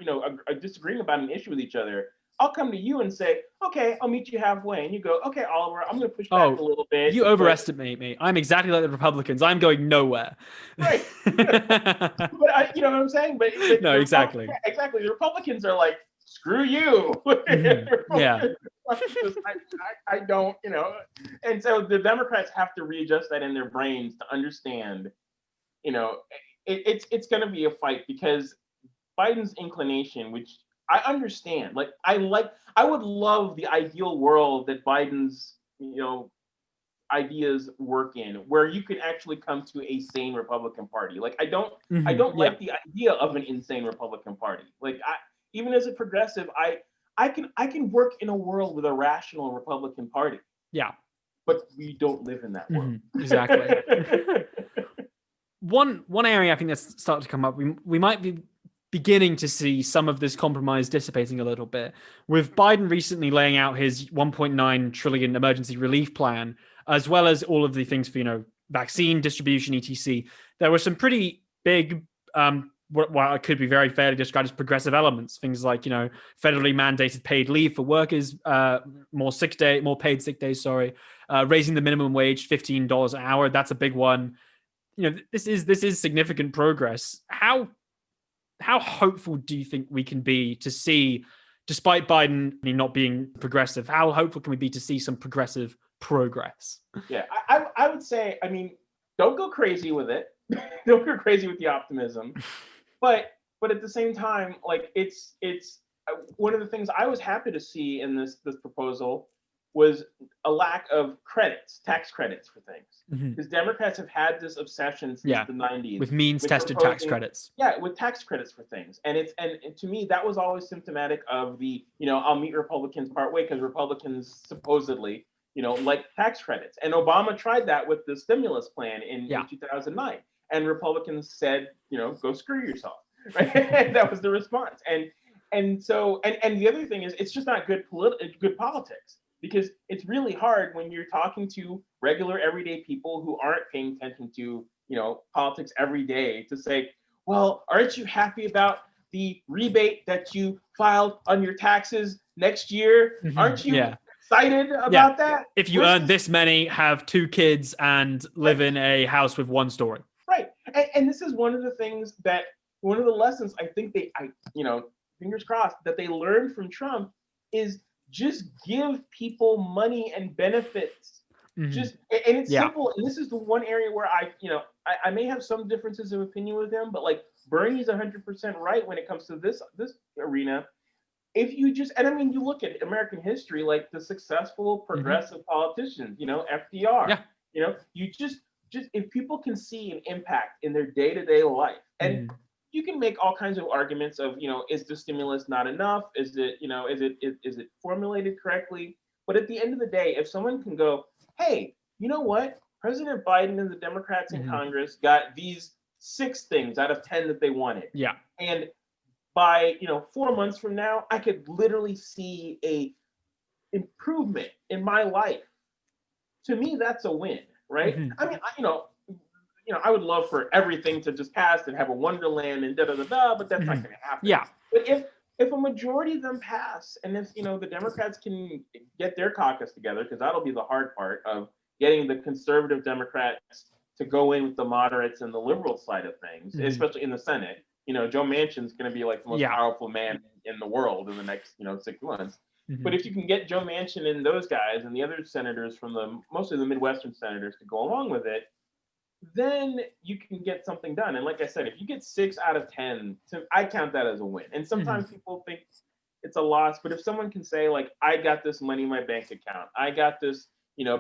disagreeing about an issue with each other, I'll come to you and say, okay, I'll meet you halfway. And you go, okay, Oliver, I'm going to push back a little bit. You overestimate me. I'm exactly like the Republicans. I'm going nowhere. Right. But you know what I'm saying? But no, exactly. Exactly. The Republicans are like, screw you. I don't, And so the Democrats have to readjust that in their brains to understand, it's going to be a fight, because Biden's inclination, which I understand, I would love the ideal world that Biden's, ideas work in, where you can actually come to a sane Republican Party. I don't like the idea of an insane Republican Party. Even as a progressive, I can work in a world with a rational Republican Party. Yeah. But we don't live in that world. Exactly. One area I think that's started to come up, we might be beginning to see some of this compromise dissipating a little bit, with Biden recently laying out his 1.9 trillion emergency relief plan, as well as all of the things for, vaccine distribution, etc. There were some pretty big, what could be very fairly described as progressive elements, things like, federally mandated paid leave for workers, more paid sick days, raising the minimum wage $15 an hour. That's a big one. This is significant progress. How hopeful do you think we can be to see, despite Biden not being progressive, how hopeful can we be to see some progressive progress? Yeah, I would say, don't go crazy with it. Don't go crazy with the optimism. But at the same time, it's one of the things I was happy to see in this proposal was a lack of tax credits for things. Because Democrats have had this obsession since the 90s. With means-tested tax credits. Yeah, with tax credits for things. And to me, that was always symptomatic of the, I'll meet Republicans part way, because Republicans supposedly like tax credits. And Obama tried that with the stimulus plan in 2009. And Republicans said, go screw yourself. Right? That was the response. And the other thing is, it's just not good politics, because it's really hard when you're talking to regular everyday people who aren't paying attention to politics every day to say, well, aren't you happy about the rebate that you filed on your taxes next year? Aren't you excited about that? If you earn this many, have 2 kids, and live in a house with 1 story. Right. And this is one of the lessons I think fingers crossed, that they learned from Trump is just give people money and benefits. And it's simple. And this is the one area where I may have some differences of opinion with him, but like Bernie's 100% right when it comes to this arena. If you you look at American history, like the successful progressive politicians, FDR, you just if people can see an impact in their day-to-day life, and you can make all kinds of arguments of, is the stimulus not enough? Is it, is it formulated correctly? But at the end of the day, if someone can go, hey, you know what? President Biden and the Democrats in Congress got these 6 things out of 10 that they wanted. Yeah. And by, 4 months from now, I could literally see a improvement in my life. To me, that's a win, right? I mean, I would love for everything to just pass and have a wonderland and da-da-da-da, but that's not going to happen. Yeah. But if a majority of them pass, and if, the Democrats can get their caucus together, because that'll be the hard part of getting the conservative Democrats to go in with the moderates and the liberal side of things, especially in the Senate. Joe Manchin's going to be like the most powerful man in the world in the next, 6 months. But if you can get Joe Manchin and those guys and the other senators from mostly the Midwestern senators to go along with it, then you can get something done. And like I said, if you get 6 out of 10, I count that as a win. And sometimes people think it's a loss, but if someone can say, like, I got this money in my bank account, I got this,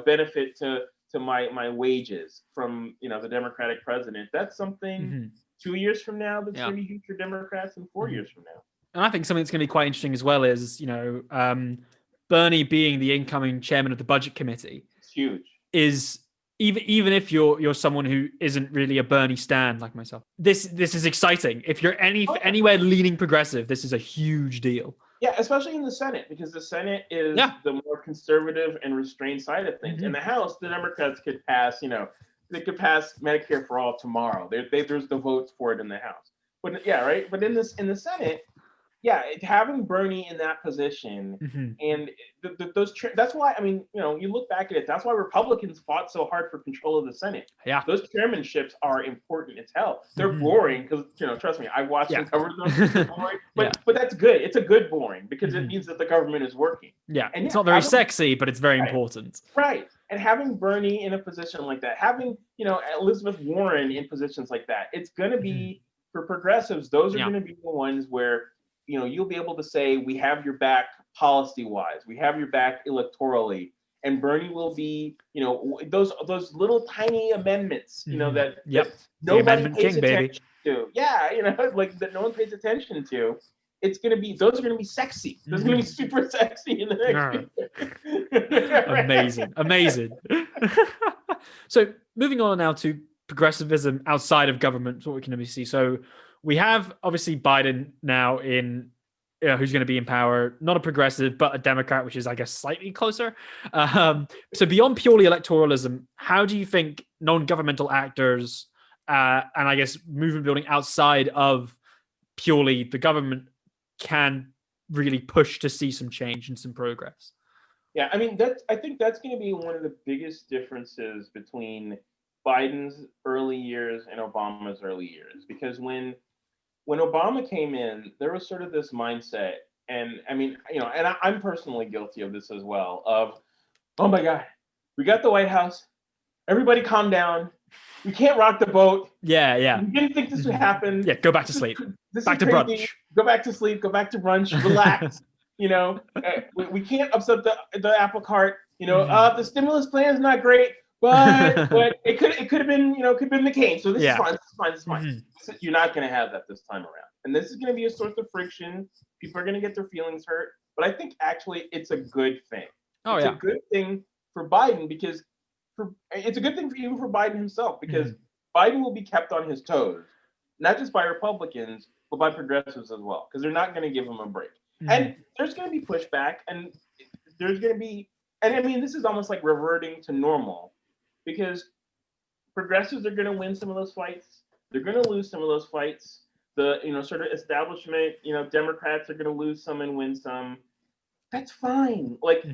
benefit to my wages from, the Democratic president, that's something 2 years from now that's going to be huge for Democrats, and 4 years from now. And I think something that's going to be quite interesting as well is, Bernie being the incoming chairman of the budget committee. It's huge. Is even if you're someone who isn't really a Bernie stan like myself, this is exciting. If you're anywhere leaning progressive, this is a huge deal. Yeah, especially in the Senate, because the Senate is the more conservative and restrained side of things. In the House, the Democrats could pass, they could pass Medicare for all tomorrow. There's the votes for it in the House. But right. But in the Senate, having Bernie in that position, and that's why, you look back at it, that's why Republicans fought so hard for control of the Senate. Yeah. Those chairmanships are important as hell. They're boring because, trust me, I've watched and covered them. But that's good. It's a good boring, because it means that the government is working. Yeah. And it's not very sexy, but it's very important. Right. And having Bernie in a position like that, having, Elizabeth Warren in positions like that, it's going to be, for progressives, those are going to be the ones where, you'll be able to say, we have your back policy-wise, we have your back electorally, and Bernie will be, those little tiny amendments, that nobody pays attention to. Yeah, like that no one pays attention to. It's gonna be, those are gonna be sexy. Those are gonna be super sexy in the next year. Amazing. So moving on now to progressivism outside of government, what we can see. So we have obviously Biden now who's going to be in power, not a progressive, but a Democrat, which is, I guess, slightly closer. So beyond purely electoralism, how do you think non-governmental actors and I guess movement building outside of purely the government can really push to see some change and some progress? Yeah, I think that's going to be one of the biggest differences between Biden's early years and Obama's early years, because when Obama came in, there was sort of this mindset, and I'm personally guilty of this as well, of, oh my God, we got the White House, everybody calm down, we can't rock the boat. Yeah. We didn't think this would happen. Yeah, go back to sleep. Back to brunch. Go back to sleep, go back to brunch, relax. We can't upset the apple cart. The stimulus plan is not great, but it could have been, could have been McCain. So this is fine. You're not going to have that this time around. And this is going to be a source of friction. People are going to get their feelings hurt. But I think actually it's a good thing. It's a good thing for Biden, because it's a good thing even for Biden himself, because Biden will be kept on his toes, not just by Republicans, but by progressives as well, because they're not going to give him a break. And there's going to be pushback, and there's going to be, and I mean, this is almost like reverting to normal, because progressives are going to win some of those fights. They're going to lose some of those fights. The sort of establishment, Democrats are going to lose some and win some. That's fine. Like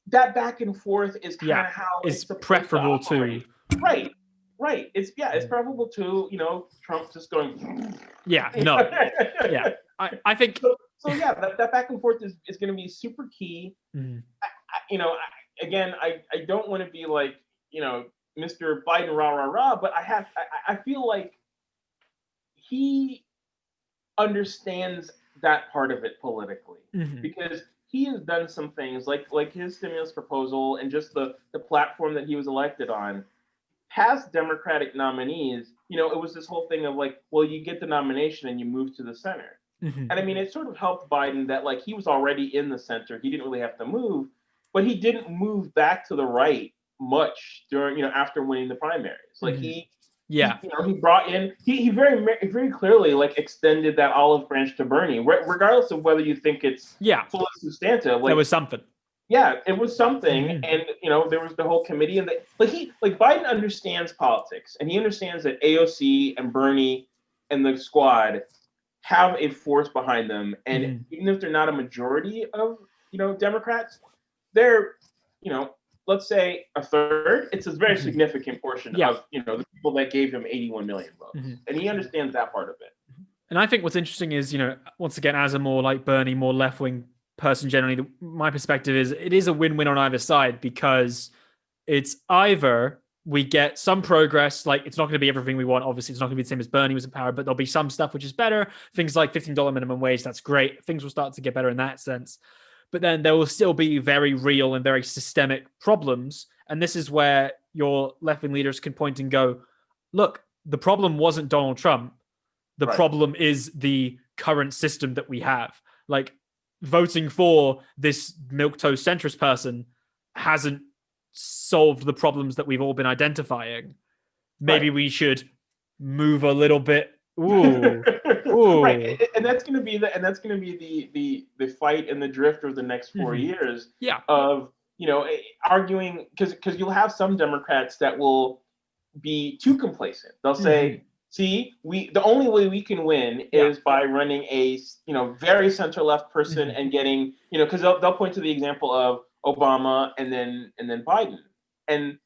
that back and forth is kind of how it's preferable to. Right. It's preferable to Trump just going. I think so. That back and forth is going to be super key. I don't want to be like Mr. Biden rah rah rah, but I feel like he understands that part of it politically, because he has done some things like his stimulus proposal and just the platform that he was elected on. Past Democratic nominees, it was this whole thing of like, well, you get the nomination and you move to the center. And I mean, it sort of helped Biden that like he was already in the center. He didn't really have to move, but he didn't move back to the right much during, after winning the primaries. Like he brought in, he very clearly like extended that olive branch to Bernie, regardless of whether you think it's fully substantive. Like, there was something. Yeah, it was something, and there was the whole committee, and Biden understands politics, and he understands that AOC and Bernie and the squad have a force behind them, and even if they're not a majority of Democrats, they're let's say a third. It's a very significant portion of the people that gave him 81 million votes, and he understands that part of it. And I think what's interesting is once again, as a more like Bernie, more left wing person generally, my perspective is it is a win-win on either side, because it's either we get some progress, like it's not going to be everything we want, obviously it's not going to be the same as Bernie was in power, but there'll be some stuff which is better, things like $15 minimum wage, that's great, things will start to get better in that sense. But then there will still be very real and very systemic problems, and this is where your left-wing leaders can point and go, look, the problem wasn't Donald Trump, the problem is the current system that we have. Like, voting for this milquetoast centrist person hasn't solved the problems that we've all been identifying. Maybe we should move a little bit. Ooh. Right, and that's going to be the fight and the drift of the next 4 years. Of arguing, because you'll have some Democrats that will be too complacent. They'll say, see, the only way we can win is by running a very center left person and getting because they'll point to the example of Obama and then Biden, and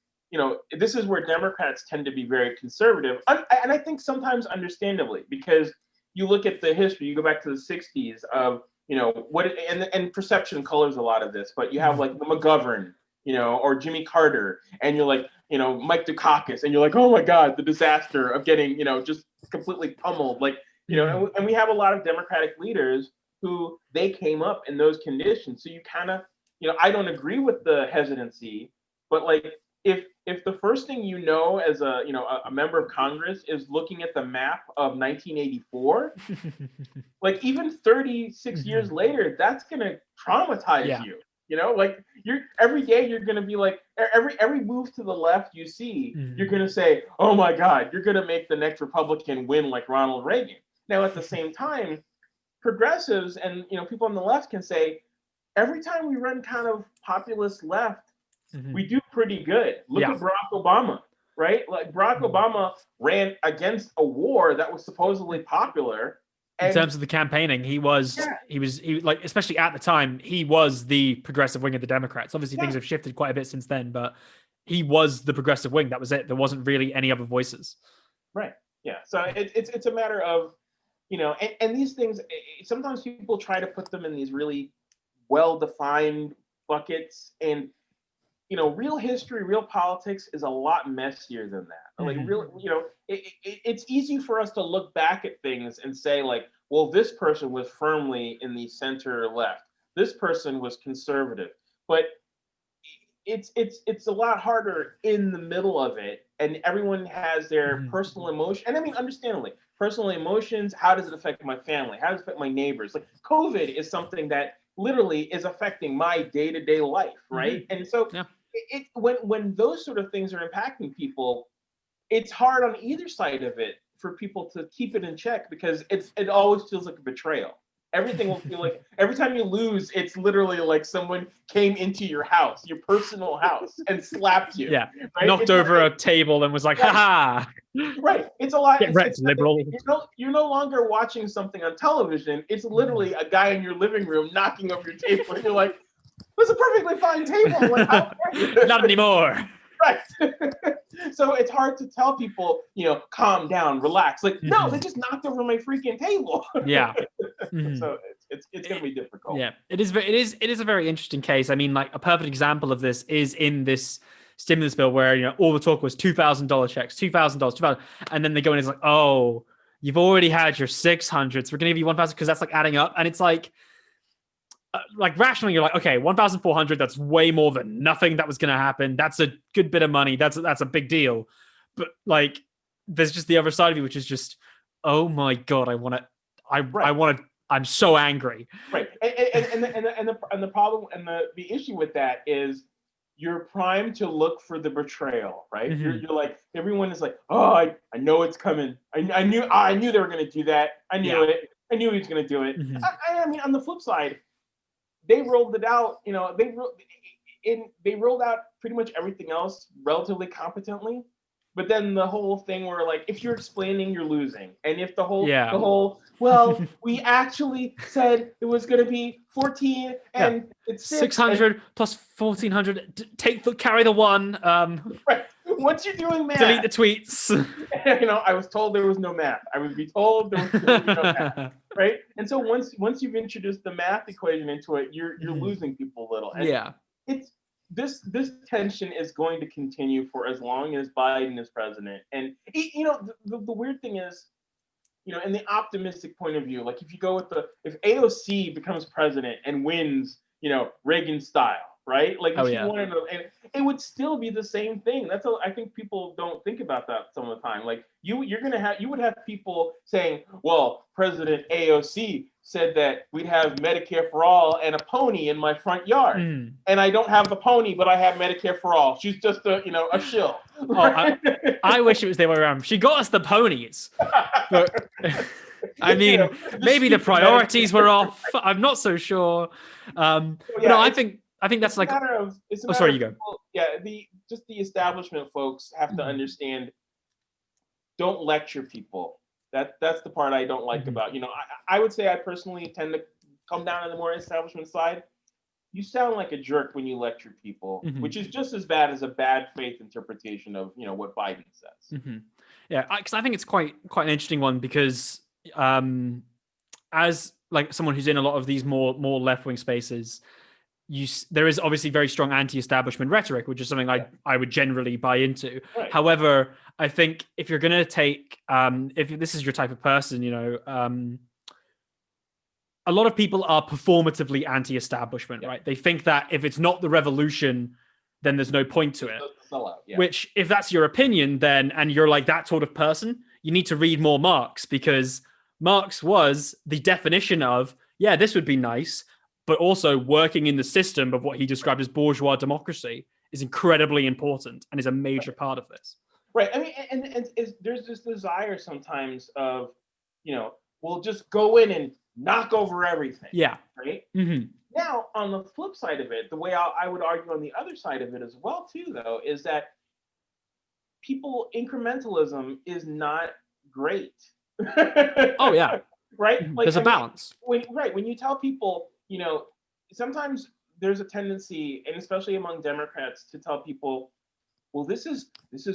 this is where Democrats tend to be very conservative, and I think sometimes understandably, because you look at the history, you go back to the 60s of and perception colors a lot of this, but you have like the McGovern, or Jimmy Carter, and you're like, Mike Dukakis, and you're like, oh my God, the disaster of getting, just completely pummeled. Like, and we have a lot of Democratic leaders who they came up in those conditions. So you kind of, I don't agree with the hesitancy, but like, if the first thing as a member of Congress is looking at the map of 1984, like even 36 years later, that's gonna traumatize you. Like every day you're gonna be like every move to the left you see, you're gonna say, oh my God, you're gonna make the next Republican win like Ronald Reagan. Now at the same time, progressives and people on the left can say, every time we run kind of populist left, we do pretty good. Look at Barack Obama, right? Like Barack Obama ran against a war that was supposedly popular. In terms of the campaigning, he was like, especially at the time, he was the progressive wing of the Democrats. Obviously, things have shifted quite a bit since then, but he was the progressive wing. That was it. There wasn't really any other voices. Right. Yeah. So it's a matter of, and these things, sometimes people try to put them in these really well-defined buckets, and real history, real politics is a lot messier than that. Like it's easy for us to look back at things and say like, well, this person was firmly in the center left. This person was conservative, but it's a lot harder in the middle of it. And everyone has their personal emotion. And I mean, understandably, personal emotions. How does it affect my family? How does it affect my neighbors? Like COVID is something that literally is affecting my day-to-day life, right? And so When those sort of things are impacting people, it's hard on either side of it for people to keep it in check, because it always feels like a betrayal. Everything will feel like, every time you lose, it's literally like someone came into your house, your personal house, and slapped you. Yeah, right? knocked It's over like, a table and was like, right, "Ha right. It's a lot. Get wrecked, It's liberal." you're no longer watching something on television. It's literally a guy in your living room knocking over your table, and you're like, "It's a perfectly fine table. Like, how are you?" Not anymore. Right. So it's hard to tell people, calm down, relax. Like, no, they just knocked over my freaking table. Yeah. So it's going to be difficult. Yeah, it is a very interesting case. I mean, like, a perfect example of this is in this stimulus bill where all the talk was $2,000 checks, $2,000, and then they go in and it's like, oh, you've already had your 600, so we're gonna give you 1,000 because that's like adding up, and it's like rationally you're like, okay, 1,400, that's way more than nothing that was gonna happen. That's a good bit of money. That's a big deal. But like, there's just the other side of you, which is just, oh my god, I'm so angry. Right, and the problem and the issue with that is you're primed to look for the betrayal, right? You're like, everyone is like, oh, I know it's coming. I knew they were going to do that. I knew it. I knew he was going to do it. I mean, on the flip side, they rolled it out. They rolled out pretty much everything else relatively competently. But then the whole thing where, like, if you're explaining, you're losing, and if the whole well, we actually said it was going to be 14 and it's 600 plus 1,400. Carry the one. Right. Once you're doing math, delete the tweets. I was told there was no math. I would be told there was no math. Right. And so once you've introduced the math equation into it, you're losing people a little. And it's. This tension is going to continue for as long as Biden is president. And the weird thing is, in the optimistic point of view, like, if you go with if AOC becomes president and wins, Reagan style, right? Like, if she wanted to, and it would still be the same thing. I think people don't think about that some of the time. Like, you would have people saying, well, President AOC said that we'd have Medicare for all and a pony in my front yard. And I don't have the pony, but I have Medicare for all. She's just a shill. Right? Oh, I wish it was the other way around. She got us the ponies. But I mean, maybe the priorities were off. I'm not so sure. I think that's like, sorry, you go. The establishment folks have to understand, don't lecture people. That's the part I don't like about, I would say I personally tend to come down on the more establishment side. You sound like a jerk when you lecture people, which is just as bad as a bad faith interpretation of, what Biden says. Yeah, because I think it's quite an interesting one, because as like someone who's in a lot of these more left-wing spaces, there is obviously very strong anti-establishment rhetoric, which is something I would generally buy into. Right. However, I think if you're going to take, if this is your type of person, a lot of people are performatively anti-establishment, right? They think that if it's not the revolution, then there's no point to it. Which, if that's your opinion, then, and you're like that sort of person, you need to read more Marx, because Marx was the definition of, this would be nice, but also working in the system of what he described as bourgeois democracy is incredibly important and is a major part of this. Right. I mean, and there's this desire sometimes of, we'll just go in and knock over everything. Yeah. Right. Now, on the flip side of it, the way I would argue on the other side of it as well, too, though, is that incrementalism is not great. Oh, yeah. Right. Like, there's a balance. When you tell people, sometimes there's a tendency, and especially among Democrats, to tell people, well, this is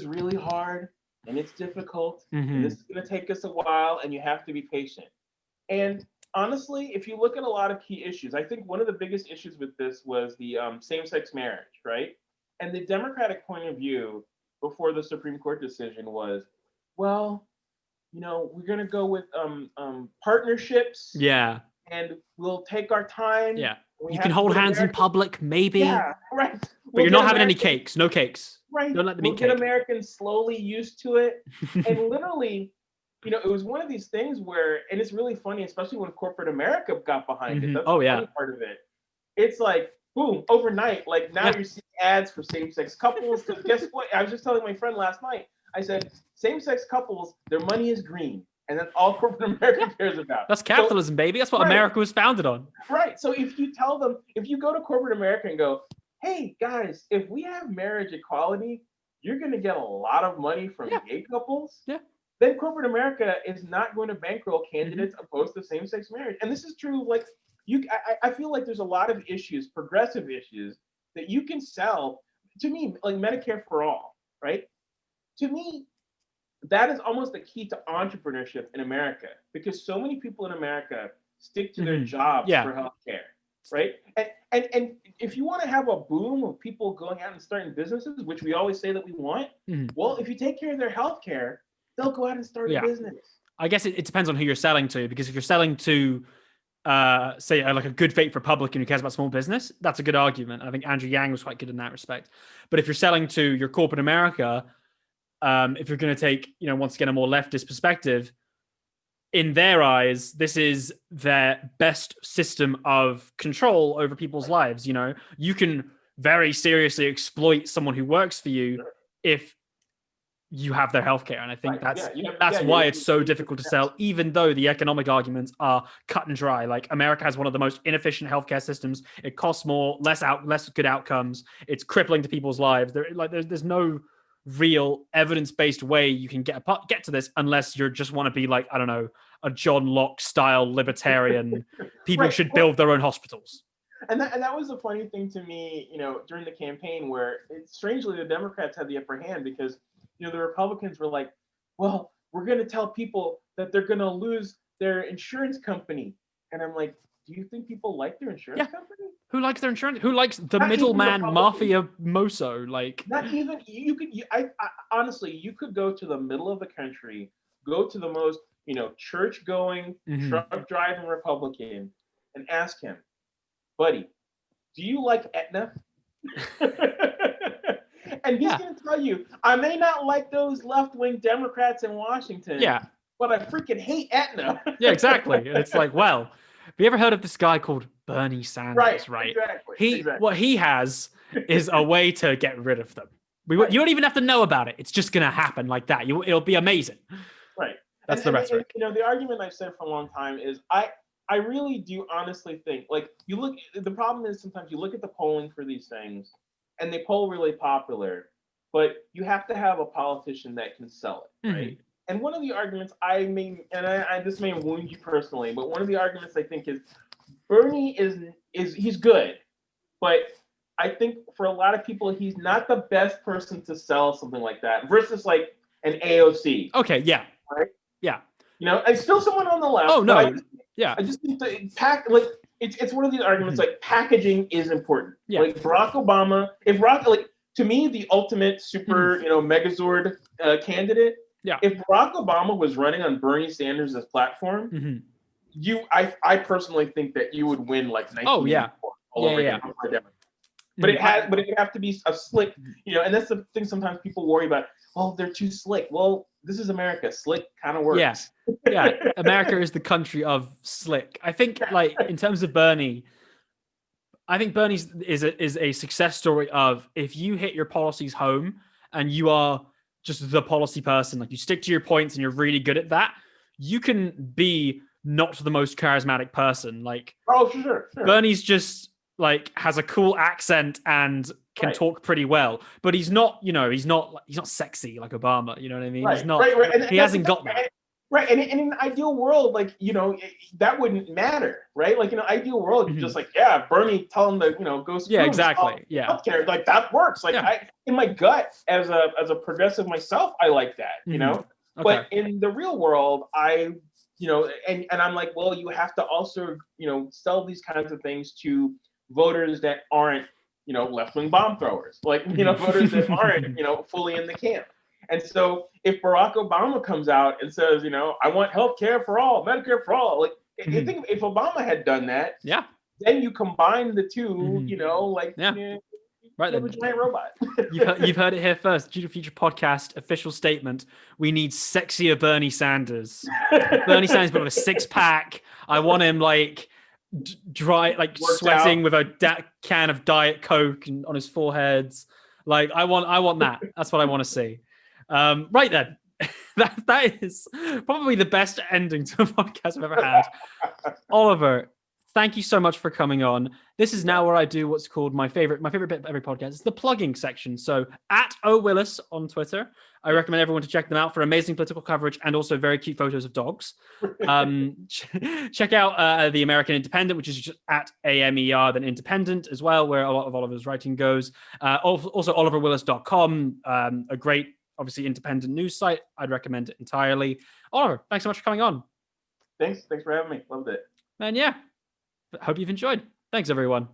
really hard and it's difficult. And this is going to take us a while, and you have to be patient. And honestly, if you look at a lot of key issues, I think one of the biggest issues with this was the same-sex marriage, right? And the Democratic point of view before the Supreme Court decision was, well, we're going to go with partnerships. Yeah. And we'll take our time. Yeah. You can hold hands in public, maybe. Yeah, right. But you're not having any cakes. No cakes. Right. Don't let them we'll eat get cake. Americans slowly used to it. And literally, it was one of these things where, and it's really funny, especially when corporate America got behind it. That's the funny part of it. It's like, boom, overnight, like now Yeah. you're seeing ads for same-sex couples. Because guess what? I was just telling my friend last night. I said, same-sex couples, their money is green, and that's all corporate America cares about. That's capitalism, baby. That's what right. America was founded on. Right. So if you tell them, if you go to corporate America and go, hey guys, if we have marriage equality, you're going to get a lot of money from gay couples. Yeah. Then corporate America is not going to bankroll candidates opposed to same-sex marriage. And this is true. Like I feel like there's a lot of issues, progressive issues, that you can sell to me, like Medicare for all, right? To me, that is almost the key to entrepreneurship in America, because so many people in America stick to their jobs for healthcare, right? And if you want to have a boom of people going out and starting businesses, which we always say that we want, well, if you take care of their healthcare, they'll go out and start a business. I guess it depends on who you're selling to, because if you're selling to, say, like a good faith Republican who cares about small business, that's a good argument. I think Andrew Yang was quite good in that respect. But if you're selling to your corporate America, if you're going to take, once again, a more leftist perspective, in their eyes, this is their best system of control over people's lives. You can very seriously exploit someone who works for you if you have their healthcare. And I think that's why it's so difficult to sell, even though the economic arguments are cut and dry. Like, America has one of the most inefficient healthcare systems. It costs more, less good outcomes. It's crippling to people's lives. There's no real evidence-based way you can get to this unless you just want to be like, I don't know, a John Locke style libertarian. People should build their own hospitals. And that was a funny thing to me, during the campaign, where strangely the Democrats had the upper hand, because the Republicans were like, well, we're going to tell people that they're going to lose their insurance company. And I'm like, do you think people like their insurance company? Who likes their insurance? Who likes the middleman mafia moso? Like, not even I honestly, you could go to the middle of the country, go to the most, church going, truck driving Republican, and ask him, buddy, do you like Aetna? And he's going to tell you, I may not like those left-wing Democrats in Washington, but I freaking hate Aetna. Yeah, exactly. And it's like, well, have you ever heard of this guy called Bernie Sanders, right? Exactly. What he has is a way to get rid of them. You don't even have to know about it. It's just going to happen like that. It'll be amazing. Right. That's the rhetoric. The argument I've said for a long time is I really do honestly think, like, the problem is sometimes you look at the polling for these things and they poll really popular, but you have to have a politician that can sell it, right? And one of the arguments this may wound you personally, but one of the arguments I think is Bernie he's good, but I think for a lot of people he's not the best person to sell something like that versus like an AOC. Okay, yeah. Right? Yeah. It's still someone on the left. Oh no. I just think it's one of these arguments like packaging is important. Yeah. Like Barack Obama, to me the ultimate super, Megazord candidate. Yeah. If Barack Obama was running on Bernie Sanders' platform, I personally think that you would win like 1984 all over again. But it would have to be a slick, and that's the thing sometimes people worry about. Oh, they're too slick. Well, this is America. Slick kind of works. Yes. Yeah. America is the country of slick. I think, like, in terms of Bernie, I think Bernie is a success story of, if you hit your policies home and you are just the policy person, like you stick to your points and you're really good at that, you can be not the most charismatic person. Like, sure. Bernie's just like has a cool accent and can talk pretty well, but he's not sexy like Obama. You know what I mean? He's not. Right. He hasn't got that. Right. And in an ideal world, like, that wouldn't matter, right? Like, in an ideal world, you're just like, Bernie, tell him to, go screw exactly. Yeah. Healthcare. Like, that works. Like, in my gut, as a progressive myself, I like that, Okay. But in the real world, and I'm like, well, you have to also, sell these kinds of things to voters that aren't, left-wing bomb throwers, like, voters that aren't, fully in the camp. And so if Barack Obama comes out and says, I want health care for all, Medicare for all, like, I think if Obama had done that, then you combine the two, right, a giant robot. You've heard it here first. Due to Future Podcast official statement: we need sexier Bernie Sanders. Bernie Sanders with a 6-pack. I want him like dry, like Worked sweating out. with a can of Diet Coke and on his foreheads. Like I want that. That's what I want to see. Right then. That is probably the best ending to a podcast I've ever had. Oliver, thank you so much for coming on. This is now where I do what's called my favorite bit of every podcast. It's the plugging section. So at Willis on Twitter, I recommend everyone to check them out for amazing political coverage and also very cute photos of dogs. Check out the American Independent, which is just at AMER, then Independent as well, where a lot of Oliver's writing goes. Also oliverwillis.com, a great, obviously, independent news site. I'd recommend it entirely. Oliver, thanks so much for coming on. Thanks for having me. Loved it. And yeah, hope you've enjoyed. Thanks, everyone.